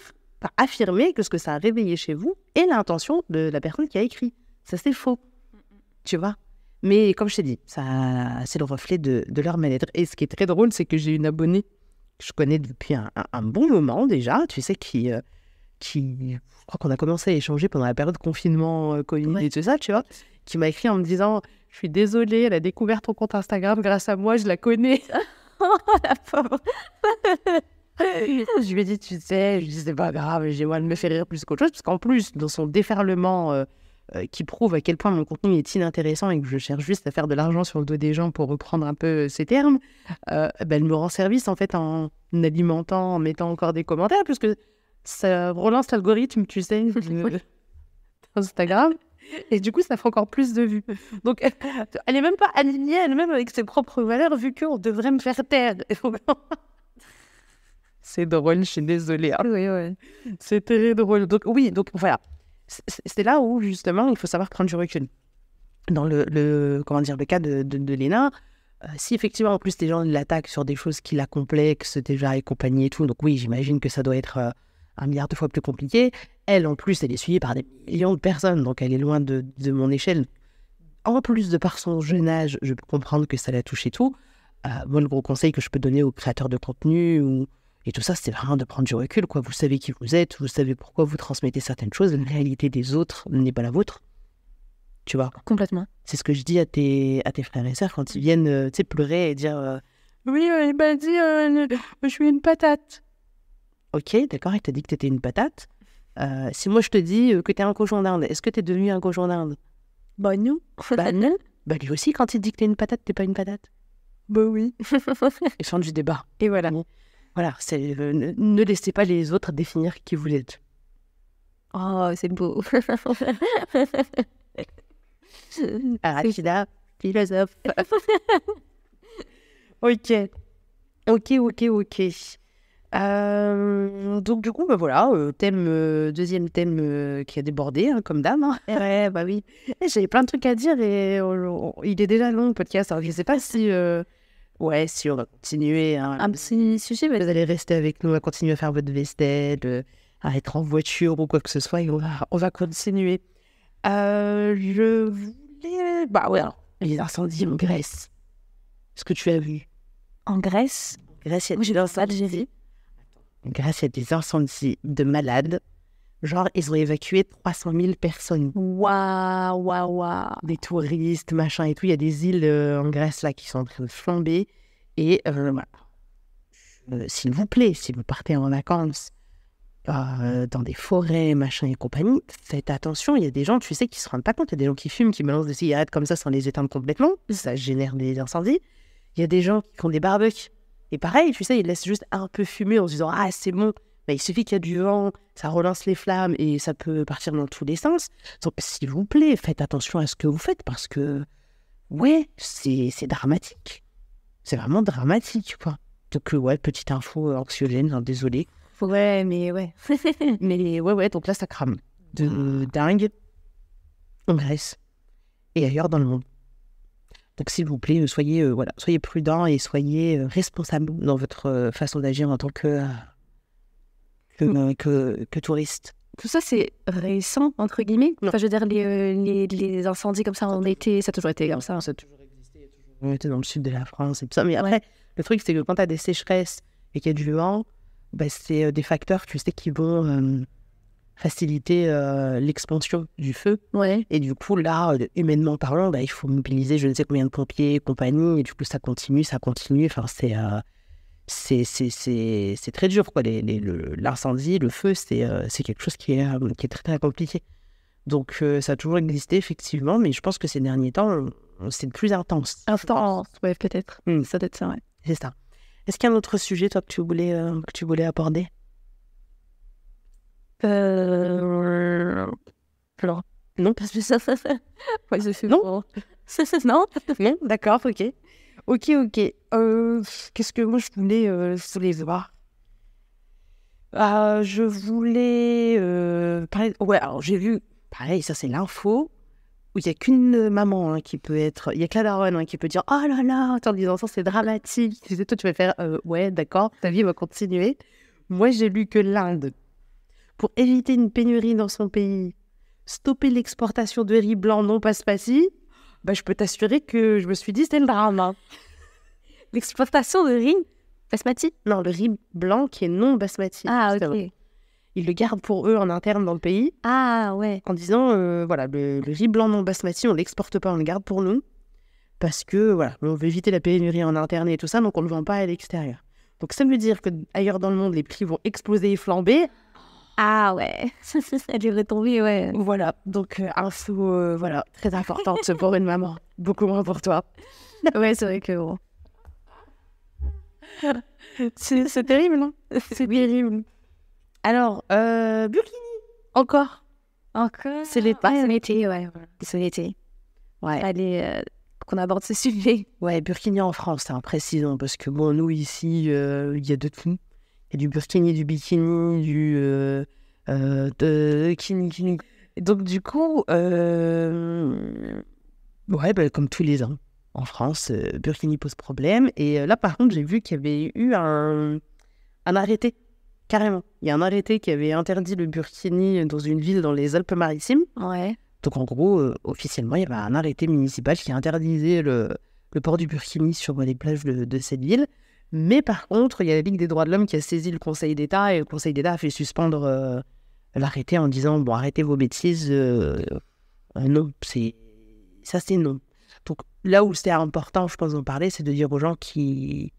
affirmer que ce que ça a réveillé chez vous est l'intention de la personne qui a écrit. Ça, c'est faux. Tu vois? Mais comme je t'ai dit, ça, c'est le reflet de leur mal-être. Et ce qui est très drôle, c'est que j'ai une abonnée que je connais depuis un bon moment déjà, tu sais, qui je crois qu'on a commencé à échanger pendant la période de confinement, Covid et tout ça, tu vois, qui m'a écrit en me disant « Je suis désolée, elle a découvert ton compte Instagram, grâce à moi, je la connais. » La pauvre. Je lui ai dit, tu sais, c'est pas grave, elle me fait rire plus qu'autre chose, parce qu'en plus, dans son déferlement qui prouve à quel point mon contenu est inintéressant et que je cherche juste à faire de l'argent sur le dos des gens pour reprendre un peu ces termes, elle me rend service en fait en alimentant, en mettant encore des commentaires, puisque ça relance l'algorithme, tu sais, Instagram, et du coup, ça fait encore plus de vues. Donc, elle est même pas alignée elle-même avec ses propres valeurs, vu qu'on devrait me faire taire. C'est drôle, je suis désolée. Hein. Oui. C'est très drôle. Donc, oui, donc voilà. C'est là où, justement, il faut savoir prendre du recul. Dans le cas de Léna, si effectivement, en plus, les gens l'attaquent sur des choses qui la complexent déjà et compagnie et tout, donc oui, j'imagine que ça doit être 1 milliard de fois plus compliqué. Elle, en plus, elle est suivie par des millions de personnes, donc elle est loin de mon échelle. En plus de par son jeune âge, je peux comprendre que ça la touche et tout. Moi, le gros conseil que je peux donner aux créateurs de contenu et tout ça, c'est vraiment de prendre du recul, quoi. Vous savez qui vous êtes, vous savez pourquoi vous transmettez certaines choses. La réalité des autres n'est pas la vôtre. Tu vois. Complètement. C'est ce que je dis à tes frères et sœurs quand ils viennent pleurer et dire oui, il m'a dit je suis une patate. Ok, d'accord, il t'a dit que t'étais une patate. Si moi je te dis que t'es un cochon d'Inde, est-ce que t'es devenu un cochon d'Inde? Bah non. Bah non. Bah lui aussi, quand il dit que t'es une patate, t'es pas une patate. Bah oui. Et fin du débat. Et voilà. Voilà, ne laissez pas les autres définir qui vous êtes. Oh, c'est beau. Arachida, philosophe. Ok. Donc du coup, bah voilà, deuxième thème qui a débordé, hein, comme d'hab. Hein. Ouais, bah oui. Et j'avais plein de trucs à dire et il est déjà long le podcast. Alors je sais pas si, si on va continuer. Hein, un petit sujet, vous allez rester avec nous, à continuer à faire votre vaisselle, à être en voiture ou quoi que ce soit et on va continuer. Je voulais... Bah ouais, alors, les incendies en Grèce. Est-ce que tu as vu? En Grèce? Grèce, il y a moi, j'ai dans ça, j'ai vu. En Grèce, il y a des incendies de malades. Genre, ils ont évacué 300 000 personnes. Waouh. Des touristes, machin et tout. Il y a des îles en Grèce, là, qui sont en train de flamber. Et voilà. S'il vous plaît, si vous partez en vacances dans des forêts, machin et compagnie, faites attention. Il y a des gens, tu sais, qui se rendent pas compte. Il y a des gens qui fument, qui balancent des cigarettes comme ça sans les éteindre complètement. Ça génère des incendies. Il y a des gens qui font des barbecues. Et pareil, tu sais, ils laissent juste un peu fumer en se disant « Ah, c'est bon ». Bah, il suffit qu'il y a du vent, ça relance les flammes et ça peut partir dans tous les sens. Donc, s'il vous plaît, faites attention à ce que vous faites parce que, ouais, c'est dramatique. C'est vraiment dramatique, quoi. Donc, ouais, petite info anxiogène, hein, désolé. Ouais, mais ouais. Mais ouais, donc là, ça crame. De dingue. En Grèce. Et ailleurs dans le monde. Donc, s'il vous plaît, soyez prudents et soyez responsables dans votre façon d'agir en tant que touriste. Tout ça, c'est récent, entre guillemets. Non. Enfin, je veux dire, les incendies comme ça en été, ça a toujours été comme ça. Ça a toujours existé. On était dans le sud de la France et tout ça. Mais après, le truc, c'est que quand tu as des sécheresses et qu'il y a du vent, bah, c'est des facteurs, tu sais, qui vont faciliter l'expansion du feu. Ouais. Et du coup, là, humainement parlant, bah, il faut mobiliser je ne sais combien de pompiers et compagnie. Et du coup, ça continue. Enfin, c'est très dur, quoi. L'incendie, le feu, c'est quelque chose qui est très, très compliqué. Donc, ça a toujours existé, effectivement. Mais je pense que ces derniers temps, c'est plus intense. Intense, ouais, peut-être. Ça doit être ça, ouais. C'est ça. Est-ce qu'il y a un autre sujet, toi, que tu voulais aborder? Non, parce que ça. Ouais, je fais non. Non. Non, d'accord, ok. Qu'est-ce que moi je voulais voir? Je voulais parler. Ouais, alors j'ai vu. Pareil, ça c'est l'info où il n'y a qu'une maman qui peut être. Il n'y a que la daronne qui peut dire oh là là, en disant ça c'est dramatique. Tu sais, toi tu vas faire ouais, d'accord, ta vie va continuer. Moi j'ai lu que l'Inde, pour éviter une pénurie dans son pays, stopper l'exportation de riz blanc non basmati, bah, je peux t'assurer que je me suis dit c'était le drame. Hein. L'exportation de riz basmati? Non, le riz blanc qui est non basmati. Ah, ok. ils le gardent pour eux en interne dans le pays. Ah ouais. En disant, voilà, le riz blanc non basmati, on ne l'exporte pas, on le garde pour nous. Parce que, voilà, on veut éviter la pénurie en interne et tout ça, donc on ne le vend pas à l'extérieur. Donc ça veut dire qu'ailleurs dans le monde, les prix vont exploser et flamber. Ah ouais. Elle est retombée, ouais. Voilà, donc info, voilà, très importante pour une maman. Beaucoup moins pour toi. Ouais, c'est vrai que bon. C'est terrible, non? C'est terrible. Alors, Burkini, encore. C'est l'été. Ouais, c'est l'été, ouais. C'est l'été. Ouais. Allez, qu'on aborde ce sujet. Ouais, Burkini en France, hein, précisons, parce que bon, nous ici, il y a de tout. Il y a du burkini, du bikini, de kini. Et donc du coup, ouais, comme tous les ans, en France, burkini pose problème. Et là, par contre, j'ai vu qu'il y avait eu un arrêté, carrément. Il y a un arrêté qui avait interdit le burkini dans une ville dans les Alpes-Maritimes. Ouais. Donc en gros, officiellement, il y avait un arrêté municipal qui interdisait le port du burkini sur les plages de cette ville. Mais par contre, il y a la Ligue des droits de l'homme qui a saisi le Conseil d'État et le Conseil d'État a fait suspendre l'arrêté en disant « Bon, arrêtez vos bêtises, non, ça c'est non ». Donc là où c'est important, je pense, d'en parler, c'est de dire aux gens qui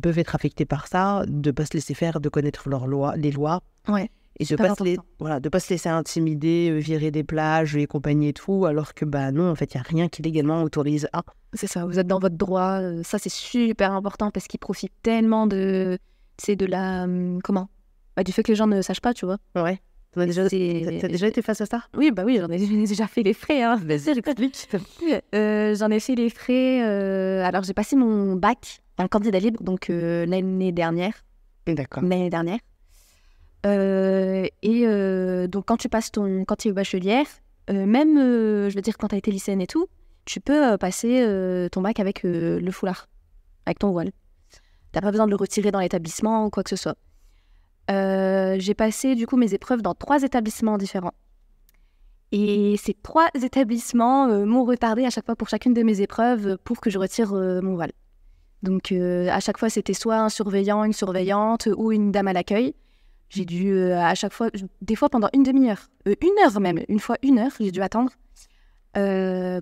peuvent être affectés par ça, de ne pas se laisser faire, de connaître les lois. Ouais. Et de ne pas se laisser intimider, virer des plages et compagnie et tout, alors que non, en fait, il n'y a rien qui légalement autorise à. C'est ça, vous êtes dans votre droit. Ça, c'est super important parce qu'ils profitent tellement de la... comment du fait que les gens ne sachent pas, tu vois. Ouais. T'as déjà été face à ça? Oui, oui, j'en ai déjà fait les frais. Hein. Vas-y, explique. J'en ai fait les frais. Alors, j'ai passé mon bac en candidat libre, donc l'année dernière. D'accord. L'année dernière. Donc quand tu es bachelière, même je veux dire quand tu as été lycéenne et tout, tu peux passer ton bac avec le foulard, avec ton voile. T'as pas besoin de le retirer dans l'établissement ou quoi que ce soit. J'ai passé du coup mes épreuves dans 3 établissements différents. Et ces 3 établissements m'ont retardé à chaque fois pour chacune de mes épreuves pour que je retire mon voile. Donc à chaque fois c'était soit un surveillant, une surveillante ou une dame à l'accueil. J'ai dû à chaque fois, des fois pendant une demi-heure, 1 heure même, une fois 1 heure, j'ai dû attendre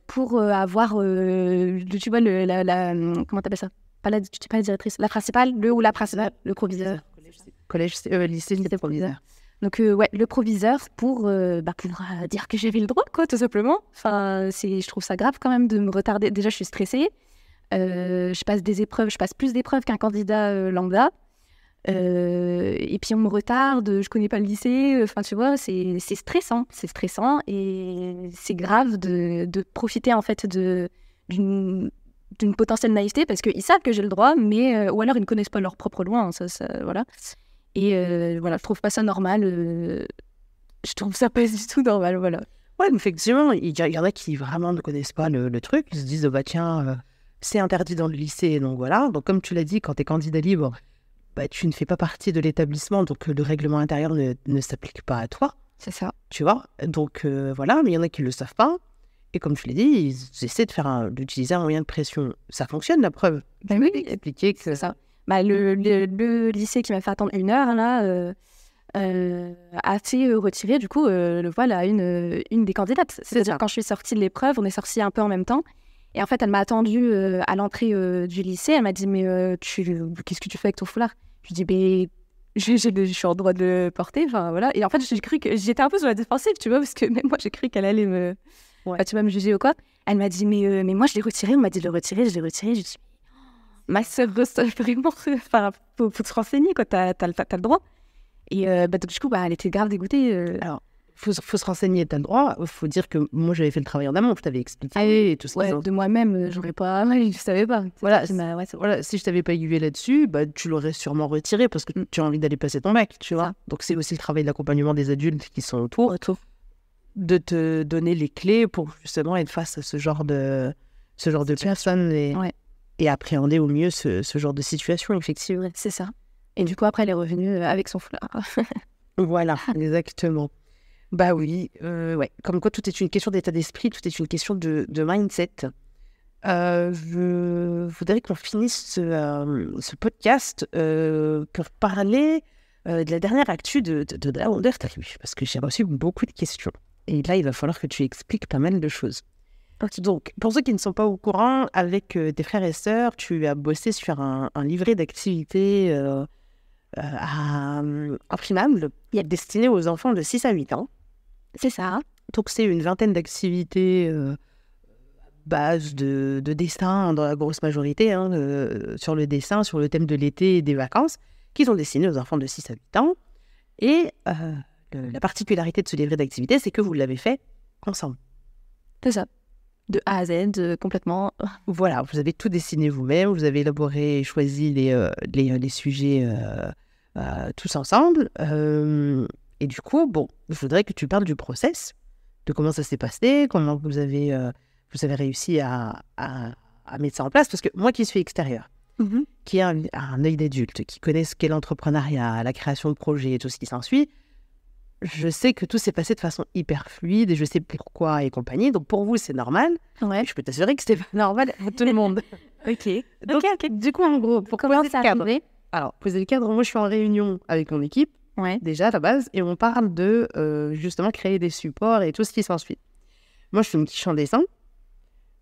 pour avoir, tu vois, comment t'appelles ça? Pas la directrice, la principale, la principale, le proviseur. Collège, lycée, proviseur. Donc ouais, le proviseur pour dire que j'avais le droit, quoi, tout simplement. Enfin, je trouve ça grave quand même de me retarder. Déjà, je suis stressée. Je passe plus d'épreuves qu'un candidat lambda. Et puis on me retarde, je connais pas le lycée, enfin tu vois, c'est stressant et c'est grave de profiter en fait d'une potentielle naïveté parce qu'ils savent que j'ai le droit, mais ou alors ils ne connaissent pas leur propre loi, hein, ça, voilà. Et voilà, je trouve pas ça normal, je trouve ça pas du tout normal, voilà. Ouais, effectivement, il y en a qui vraiment ne connaissent pas le truc, ils se disent bah tiens, c'est interdit dans le lycée, donc voilà. Donc comme tu l'as dit, quand t'es candidat libre, tu ne fais pas partie de l'établissement, donc le règlement intérieur ne s'applique pas à toi. C'est ça. Tu vois, donc voilà, mais il y en a qui ne le savent pas. Et comme je l'ai dit, ils essaient d'utiliser un moyen de pression. Ça fonctionne, la preuve. Oui, expliquer que c'est ça. Le lycée qui m'a fait attendre 1 heure, là, a fait retirer, du coup, le voile à une des candidates. C'est-à-dire, quand je suis sortie de l'épreuve, on est sortis un peu en même temps. Et en fait, elle m'a attendue à l'entrée du lycée. Elle m'a dit, mais qu'est-ce que tu fais avec ton foulard? Je lui ai dit, je suis en droit de le porter. Enfin, voilà. Et en fait, j'ai cru que j'étais un peu sur la défensive, tu vois, parce que même moi, j'ai cru qu'elle allait me juger ou quoi. Elle m'a dit, mais moi, je l'ai retiré. On m'a dit de le retirer. Je l'ai retiré. Je lui ai dit, ma sœur, vraiment, enfin, faut se renseigner, quoi. T'as le droit. Et donc, du coup, elle était grave dégoûtée. Alors, faut se renseigner, t'as le droit. Il faut dire que moi, j'avais fait le travail en amont, je t'avais expliqué. Et tout ça. Ouais, de moi-même, j'aurais pas... je savais pas. Voilà, si je t'avais pas aiguillé là-dessus, tu l'aurais sûrement retiré parce que tu as envie d'aller passer ton bac, tu vois. Donc, c'est aussi le travail d'accompagnement des adultes qui sont autour. De te donner les clés pour justement être face à ce genre de personnes et appréhender au mieux ce genre de situation, effectivement. C'est ça. Et du coup, après, elle est revenue avec son foulard. Voilà, exactement. Bah oui, ouais. Comme quoi, tout est une question d'état d'esprit, tout est une question de mindset. Je voudrais qu'on finisse ce podcast pour parler de la dernière actu de la Wonder Tribu, parce que j'ai reçu beaucoup de questions. Et là, il va falloir que tu expliques pas mal de choses. Donc, pour ceux qui ne sont pas au courant, avec tes frères et sœurs, tu as bossé sur un livret d'activités imprimable destiné aux enfants de 6 à 8 ans. C'est ça. Donc, c'est une vingtaine d'activités base de dessin dans la grosse majorité, sur le dessin, sur le thème de l'été et des vacances, qui sont destinés aux enfants de 6 à 8 ans. Et la particularité de ce livret d'activités, c'est que vous l'avez fait ensemble. C'est ça. De A à Z, complètement. Voilà, vous avez tout dessiné vous-même, vous avez élaboré et choisi les sujets tous ensemble. Et du coup, bon, je voudrais que tu parles du process, de comment ça s'est passé, comment vous avez réussi à mettre ça en place. Parce que moi qui suis extérieure, qui a un œil d'adulte, qui connaît ce qu'est l'entrepreneuriat, la création de projets et tout ce qui s'ensuit, je sais que tout s'est passé de façon hyper fluide et je sais pourquoi et compagnie. Donc pour vous, c'est normal. Ouais. Je peux t'assurer que c'était pas normal pour tout le monde. Ok. Donc, du coup, en gros, pour Comment poser ça le cadre. arrivé? Alors, poser le cadre, moi, je suis en réunion avec mon équipe, déjà à la base, et on parle de justement créer des supports et tout ce qui s'ensuit. Moi, je suis une quiche en dessin.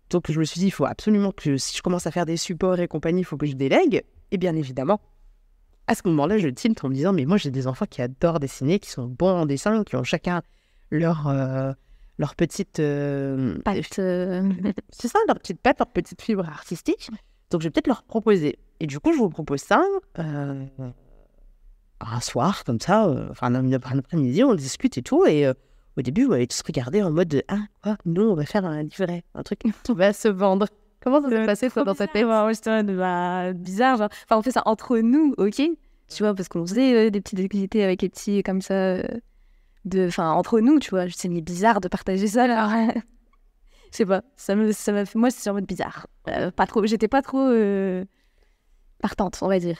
Donc, je me suis dit, il faut absolument que si je commence à faire des supports et compagnie, il faut que je délègue. Et bien évidemment, à ce moment-là, je tilte en me disant, mais moi, j'ai des enfants qui adorent dessiner, qui sont bons en dessin, qui ont chacun leur petite... Patte. C'est ça, leur petite patte, leur petite fibre artistique. Donc, je vais peut-être leur proposer. Et du coup, je vous propose ça un soir, comme ça, un après-midi, on discute et tout. Et au début, vous m'avez tous regardé en mode, quoi, nous, on va faire un livret, un truc qui va se vendre. Comment ça s'est passé, toi, dans ta tête? Ouais, c'était bizarre, genre. Enfin, on fait ça entre nous, ok? Tu vois, parce qu'on faisait des petites activités avec les petits, comme ça, entre nous, tu vois. C'est bizarre de partager ça, là. Je sais pas, ça m'a fait... Moi, c'est en mode bizarre. J'étais pas trop partante, on va dire.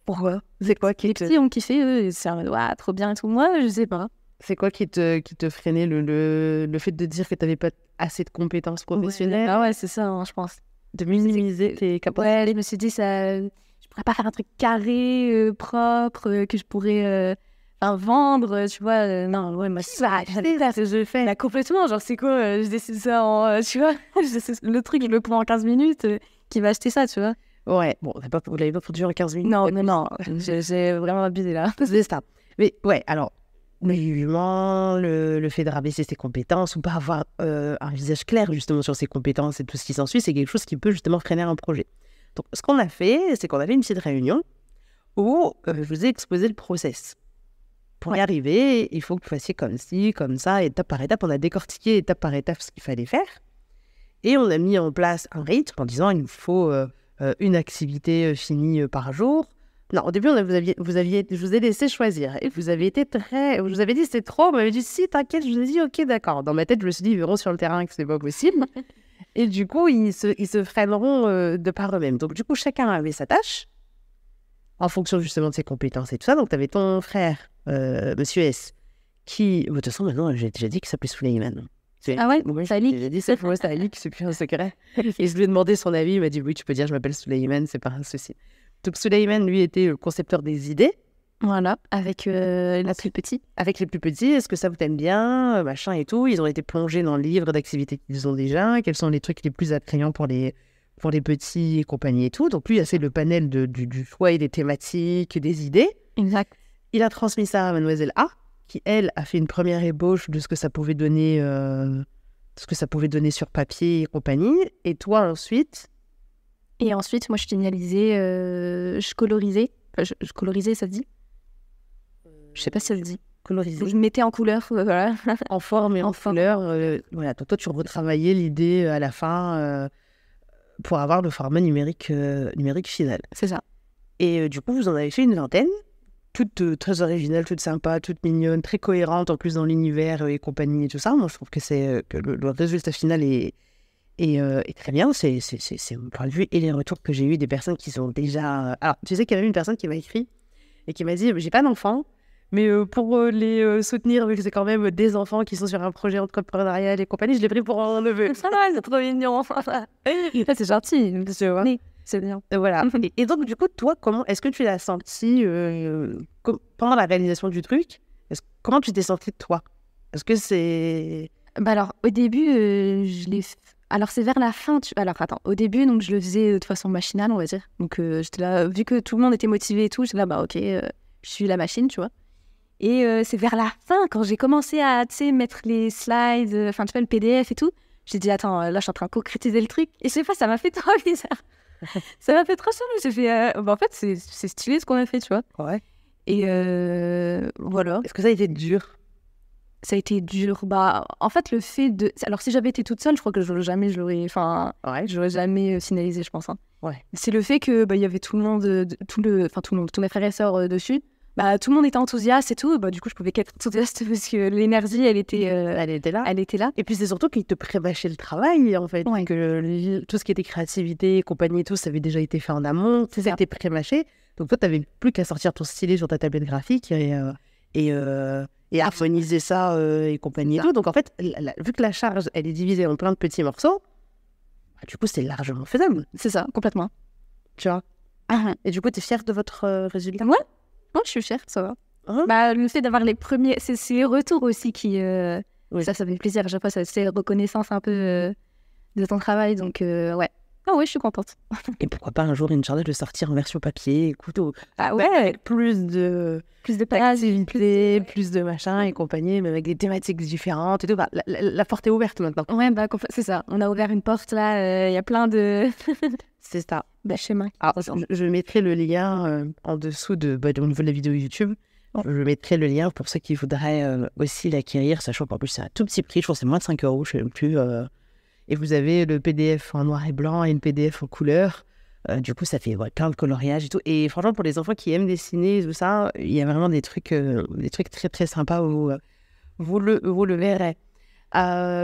Pourquoi? C'est quoi qui Les petits ont kiffé, eux, c'est en mode, ouais, trop bien et tout. Moi, je sais pas. C'est quoi qui te freinait, le fait de dire que tu n'avais pas assez de compétences professionnelles? Ah ouais, c'est ça, je pense. De minimiser tes capacités? Ouais, je me suis dit, je pourrais pas faire un truc carré, propre, que je pourrais vendre, tu vois. Non, ouais, moi, je fais. Là, complètement, genre, c'est quoi, je décide ça en... tu vois, le truc, je le prends en 15 minutes, qui va acheter ça, tu vois. Ouais, bon, vous l'avez pas produit en 15 minutes. Non, j'ai vraiment abusé, là. C'est ça. Mais ouais, alors... le fait de rabaisser ses compétences ou pas avoir un visage clair justement sur ses compétences et tout ce qui s'ensuit, c'est quelque chose qui peut justement freiner un projet. Donc ce qu'on a fait, c'est qu'on avait une petite réunion où je vous ai exposé le process. Pour y arriver, il faut que vous fassiez comme ci, comme ça, étape par étape. On a décortiqué étape par étape ce qu'il fallait faire. Et on a mis en place un rythme en disant il nous faut une activité finie par jour. Non, au début, je vous ai laissé choisir. Et vous avez été je vous avais dit c'est trop. Vous m'avez dit si, t'inquiète. Je vous ai dit ok, d'accord. Dans ma tête, je me suis dit ils verront sur le terrain que c'est pas possible. Et du coup, ils se freineront de par eux-mêmes. Donc, du coup, chacun avait sa tâche en fonction justement de ses compétences et tout ça. Donc, tu avais ton frère, Monsieur S, qui, de toute façon, maintenant, j'ai déjà dit qu'il s'appelait Souleyman. Ah ouais, Salik. J'ai dit c'est Salik, c'est plus un secret. Et je lui ai demandé son avis. Il m'a dit oui, tu peux dire je m'appelle Souleyman, c'est pas un souci. Donc, Souleyman, lui, était le concepteur des idées. Voilà, avec les plus petits. Avec les plus petits, est-ce que ça vous t'aime bien, machin et tout. Ils ont été plongés dans le livre d'activités qu'ils ont déjà. Quels sont les trucs les plus attrayants pour les petits et compagnie et tout. Donc, lui, il a fait le panel du choix et des thématiques, des idées. Exact. Il a transmis ça à Mademoiselle A, qui, elle, a fait une première ébauche de ce que ça pouvait donner, sur papier et compagnie. Et toi, ensuite... Et ensuite, moi, je finalisais, je colorisais. Enfin, je colorisais, ça se dit? Je sais pas si ça se dit. Coloriser. Je mettais en couleur, voilà. En forme et en couleur. Voilà. Toi, tu retravaillais l'idée à la fin pour avoir le format numérique final. C'est ça. Et du coup, vous en avez fait une vingtaine. Toutes très originales, toutes sympas, toutes mignonnes, très cohérentes en plus dans l'univers et compagnie et tout ça. Moi, je trouve que le résultat final est très bien. C'est mon point de vue et les retours que j'ai eu des personnes qui sont déjà... Alors, tu sais qu'il y avait une personne qui m'a écrit et qui m'a dit « J'ai pas d'enfants, mais pour les soutenir, vu que c'est quand même des enfants qui sont sur un projet entrepreneurial et compagnie, je l'ai pris pour un neveu. » Ça va, c'est trop mignon. Ça, c'est gentil. Tu vois. C'est bien. Voilà. Et donc, du coup, toi, comment est-ce que tu l'as senti pendant la réalisation du truc? Comment tu t'es sentie de toi? Est-ce que c'est... Bah alors, au début, je l'ai... Alors, c'est vers la fin. Alors, attends. Au début, donc, je le faisais de façon machinale, on va dire. Donc, j'étais là... Vu que tout le monde était motivé et tout, j'étais là, bah ok, je suis la machine, tu vois. Et c'est vers la fin, quand j'ai commencé à, tu sais, mettre les slides, enfin, tu vois, le PDF et tout, j'ai dit, attends, là, je suis en train de concrétiser le truc. Et je sais pas, ça m'a fait trop bizarre. Ça m'a fait trop chiant. J'ai fait, bah, en fait, c'est stylé ce qu'on a fait, tu vois. Ouais. Et voilà. Est-ce que ça a été dur? Ça a été dur. Bah, en fait, le fait de... Alors, si j'avais été toute seule, je crois que je l'aurais jamais finalisé, je pense. Hein. Ouais. C'est le fait que il y avait tout le monde, tous mes frères et sœurs dessus. Bah, tout le monde était enthousiaste et tout. Bah, du coup, je pouvais qu'être enthousiaste parce que l'énergie, elle était là. Elle était là. Et puis, c'est surtout qu'ils te prémâchaient le travail, en fait. Ouais. Que tout ce qui était créativité, compagnie et tout, ça avait déjà été fait en amont. Ça a été prémâché. Donc, toi, tu n'avais plus qu'à sortir ton stylet sur ta tablette graphique et harmoniser ça et compagnie et tout. Donc, en fait, vu que la charge, elle est divisée en plein de petits morceaux, bah, du coup, c'est largement faisable. C'est ça, complètement. Tu vois. Et du coup, tu es fière de votre résultat? Ouais. Non, je suis fière, ça va. Bah, le fait d'avoir les premiers... C'est les retours aussi qui... Oui. Ça fait plaisir. À chaque fois, c'est reconnaissance un peu de ton travail. Donc, ouais. Ah ouais, je suis contente. Et pourquoi pas un jour Inch'Allah de sortir en version papier, écoute, avec plus de activités, plus de machin et compagnie, mais avec des thématiques différentes et tout. Bah, la porte est ouverte maintenant. Ouais, bah c'est ça. On a ouvert une porte là, il y a plein de... C'est ça. Schéma. Alors, je mettrai le lien en dessous au niveau de la vidéo YouTube. Je mettrai le lien pour ceux qui voudraient aussi l'acquérir, sachant qu'en plus c'est un tout petit prix, je crois que c'est moins de 5 €, je ne sais même plus. Et vous avez le PDF en noir et blanc et une PDF en couleur. Du coup, ça fait plein de coloriage et tout. Et franchement, pour les enfants qui aiment dessiner et tout ça, il y a vraiment des trucs très très sympas où vous le verrez.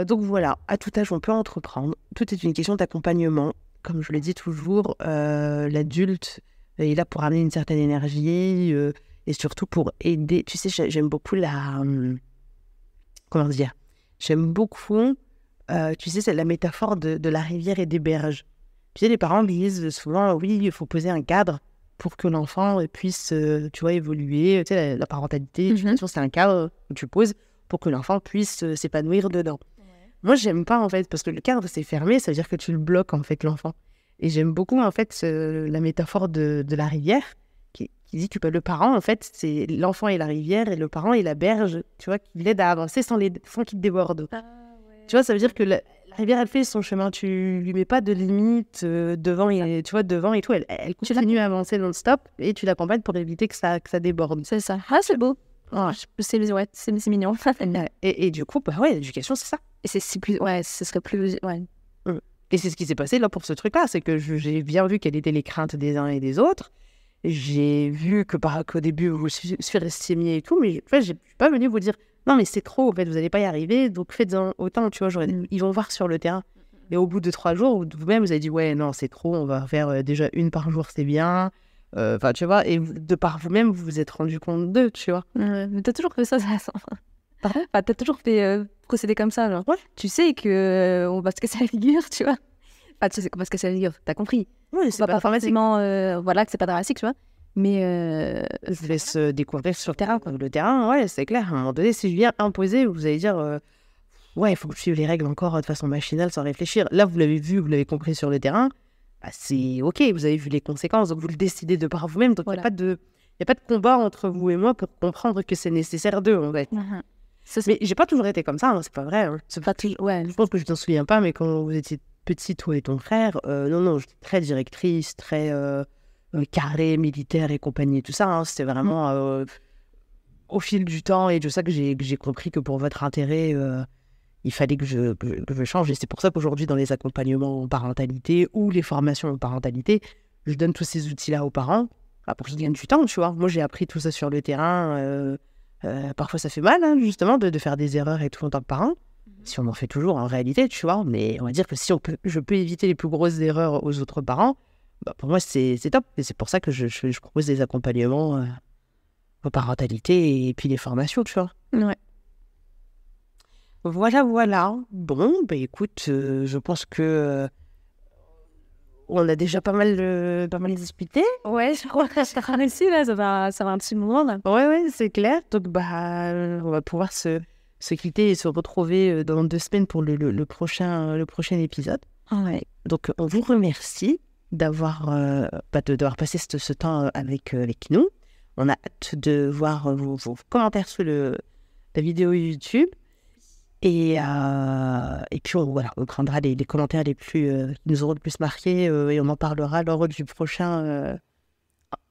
Donc voilà, à tout âge, on peut entreprendre. Tout est une question d'accompagnement. Comme je le dis toujours, l'adulte est là pour amener une certaine énergie et surtout pour aider. Tu sais, j'aime beaucoup comment dire? J'aime beaucoup... tu sais, c'est la métaphore de la rivière et des berges. Tu sais, les parents disent souvent, oui, il faut poser un cadre pour que l'enfant puisse, tu vois, évoluer. Tu sais, la parentalité, c'est un cadre que tu poses pour que l'enfant puisse s'épanouir dedans. Ouais. Moi, j'aime pas, en fait, parce que le cadre, c'est fermé, ça veut dire que tu le bloques, en fait, l'enfant. Et j'aime beaucoup, en fait, la métaphore de la rivière qui dit que le parent, en fait, c'est l'enfant et la rivière et le parent et la berge, tu vois, qui l'aide à avancer sans qu'il déborde. Tu vois, ça veut dire que la rivière, elle fait son chemin. Tu lui mets pas de limite devant et tout. Elle continue à avancer non-stop et tu l'accompagnes pour éviter que ça déborde. C'est ça. Ah, c'est beau. Oh, c'est mignon. et du coup, bah ouais, l'éducation, c'est ça. Et c'est plus... Ouais, ce serait plus... Ouais. Et c'est ce qui s'est passé là pour ce truc-là. C'est que j'ai bien vu quelles étaient les craintes des uns et des autres. J'ai vu qu'au début, vous surestimiez et tout. Mais en fait, je ne suis pas venue vous dire... Non, mais c'est trop, en fait, vous n'allez pas y arriver, donc faites-en autant, tu vois, ils vont voir sur le terrain. Et au bout de 3 jours, vous-même, vous avez dit, ouais, non, c'est trop, on va faire déjà une par jour, c'est bien. Enfin, tu vois, et de par vous-même, vous vous êtes rendu compte d'eux, tu vois. Mais t'as toujours fait ça. Pardon. Enfin, t'as toujours fait procéder comme ça, genre. Ouais. Tu sais que on va se casser la figure, tu vois. Enfin, tu sais qu'on va se casser la figure, t'as compris. Oui, c'est pas forcément, voilà, que c'est pas dramatique, tu vois. Mais je vous laisse découvrir sur le terrain. Le terrain, ouais, c'est clair. À un moment donné, si je viens imposer, vous allez dire ouais, il faut que je suive les règles encore de façon machinale sans réfléchir. Là, vous l'avez vu, vous l'avez compris sur le terrain. Bah, c'est OK, vous avez vu les conséquences, donc vous le décidez de par vous-même. Donc, il n'y a pas de combat entre vous et moi pour comprendre que c'est nécessaire d'eux, en fait. Mais j'ai pas toujours été comme ça, hein, c'est pas vrai. Hein. C'est pas toujours... Ouais. Je pense que je t'en souviens pas, mais quand vous étiez petit, toi et ton frère, non, j'étais très directrice, très... carré, militaire et compagnie, tout ça, hein, c'était vraiment au fil du temps et de ça que j'ai compris que pour votre intérêt, il fallait que je change. Et c'est pour ça qu'aujourd'hui, dans les accompagnements en parentalité ou les formations en parentalité, je donne tous ces outils-là aux parents pour qu'ils gagnent du temps, tu vois. Moi, j'ai appris tout ça sur le terrain. Parfois, ça fait mal, hein, justement, de faire des erreurs et tout en tant que parent. Si on en fait toujours, en réalité, tu vois. Mais on va dire que si je peux éviter les plus grosses erreurs aux autres parents, bah pour moi, c'est top. Et c'est pour ça que je propose des accompagnements en parentalité et puis les formations, tu vois. Ouais. Voilà. Bon, bah écoute, je pense que On a déjà pas mal discuté. Ouais, je crois que j'ai réussi là, ça va un petit moment là. Ouais, c'est clair. Donc, on va pouvoir se quitter et se retrouver dans 2 semaines pour le prochain épisode. Ouais. Donc, on vous remercie d'avoir passé ce temps avec nous. On a hâte de voir vos commentaires sous la vidéo YouTube. Et puis, on prendra les commentaires qui nous auront le plus marqué et on en parlera lors du prochain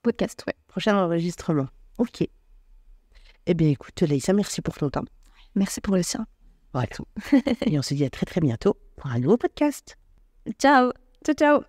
podcast, ouais. Prochain enregistrement. Ok. Eh bien, écoute, Laïssa, merci pour ton temps. Merci pour le sien. Voilà. Et on se dit à très, très bientôt pour un nouveau podcast. Ciao. Ciao.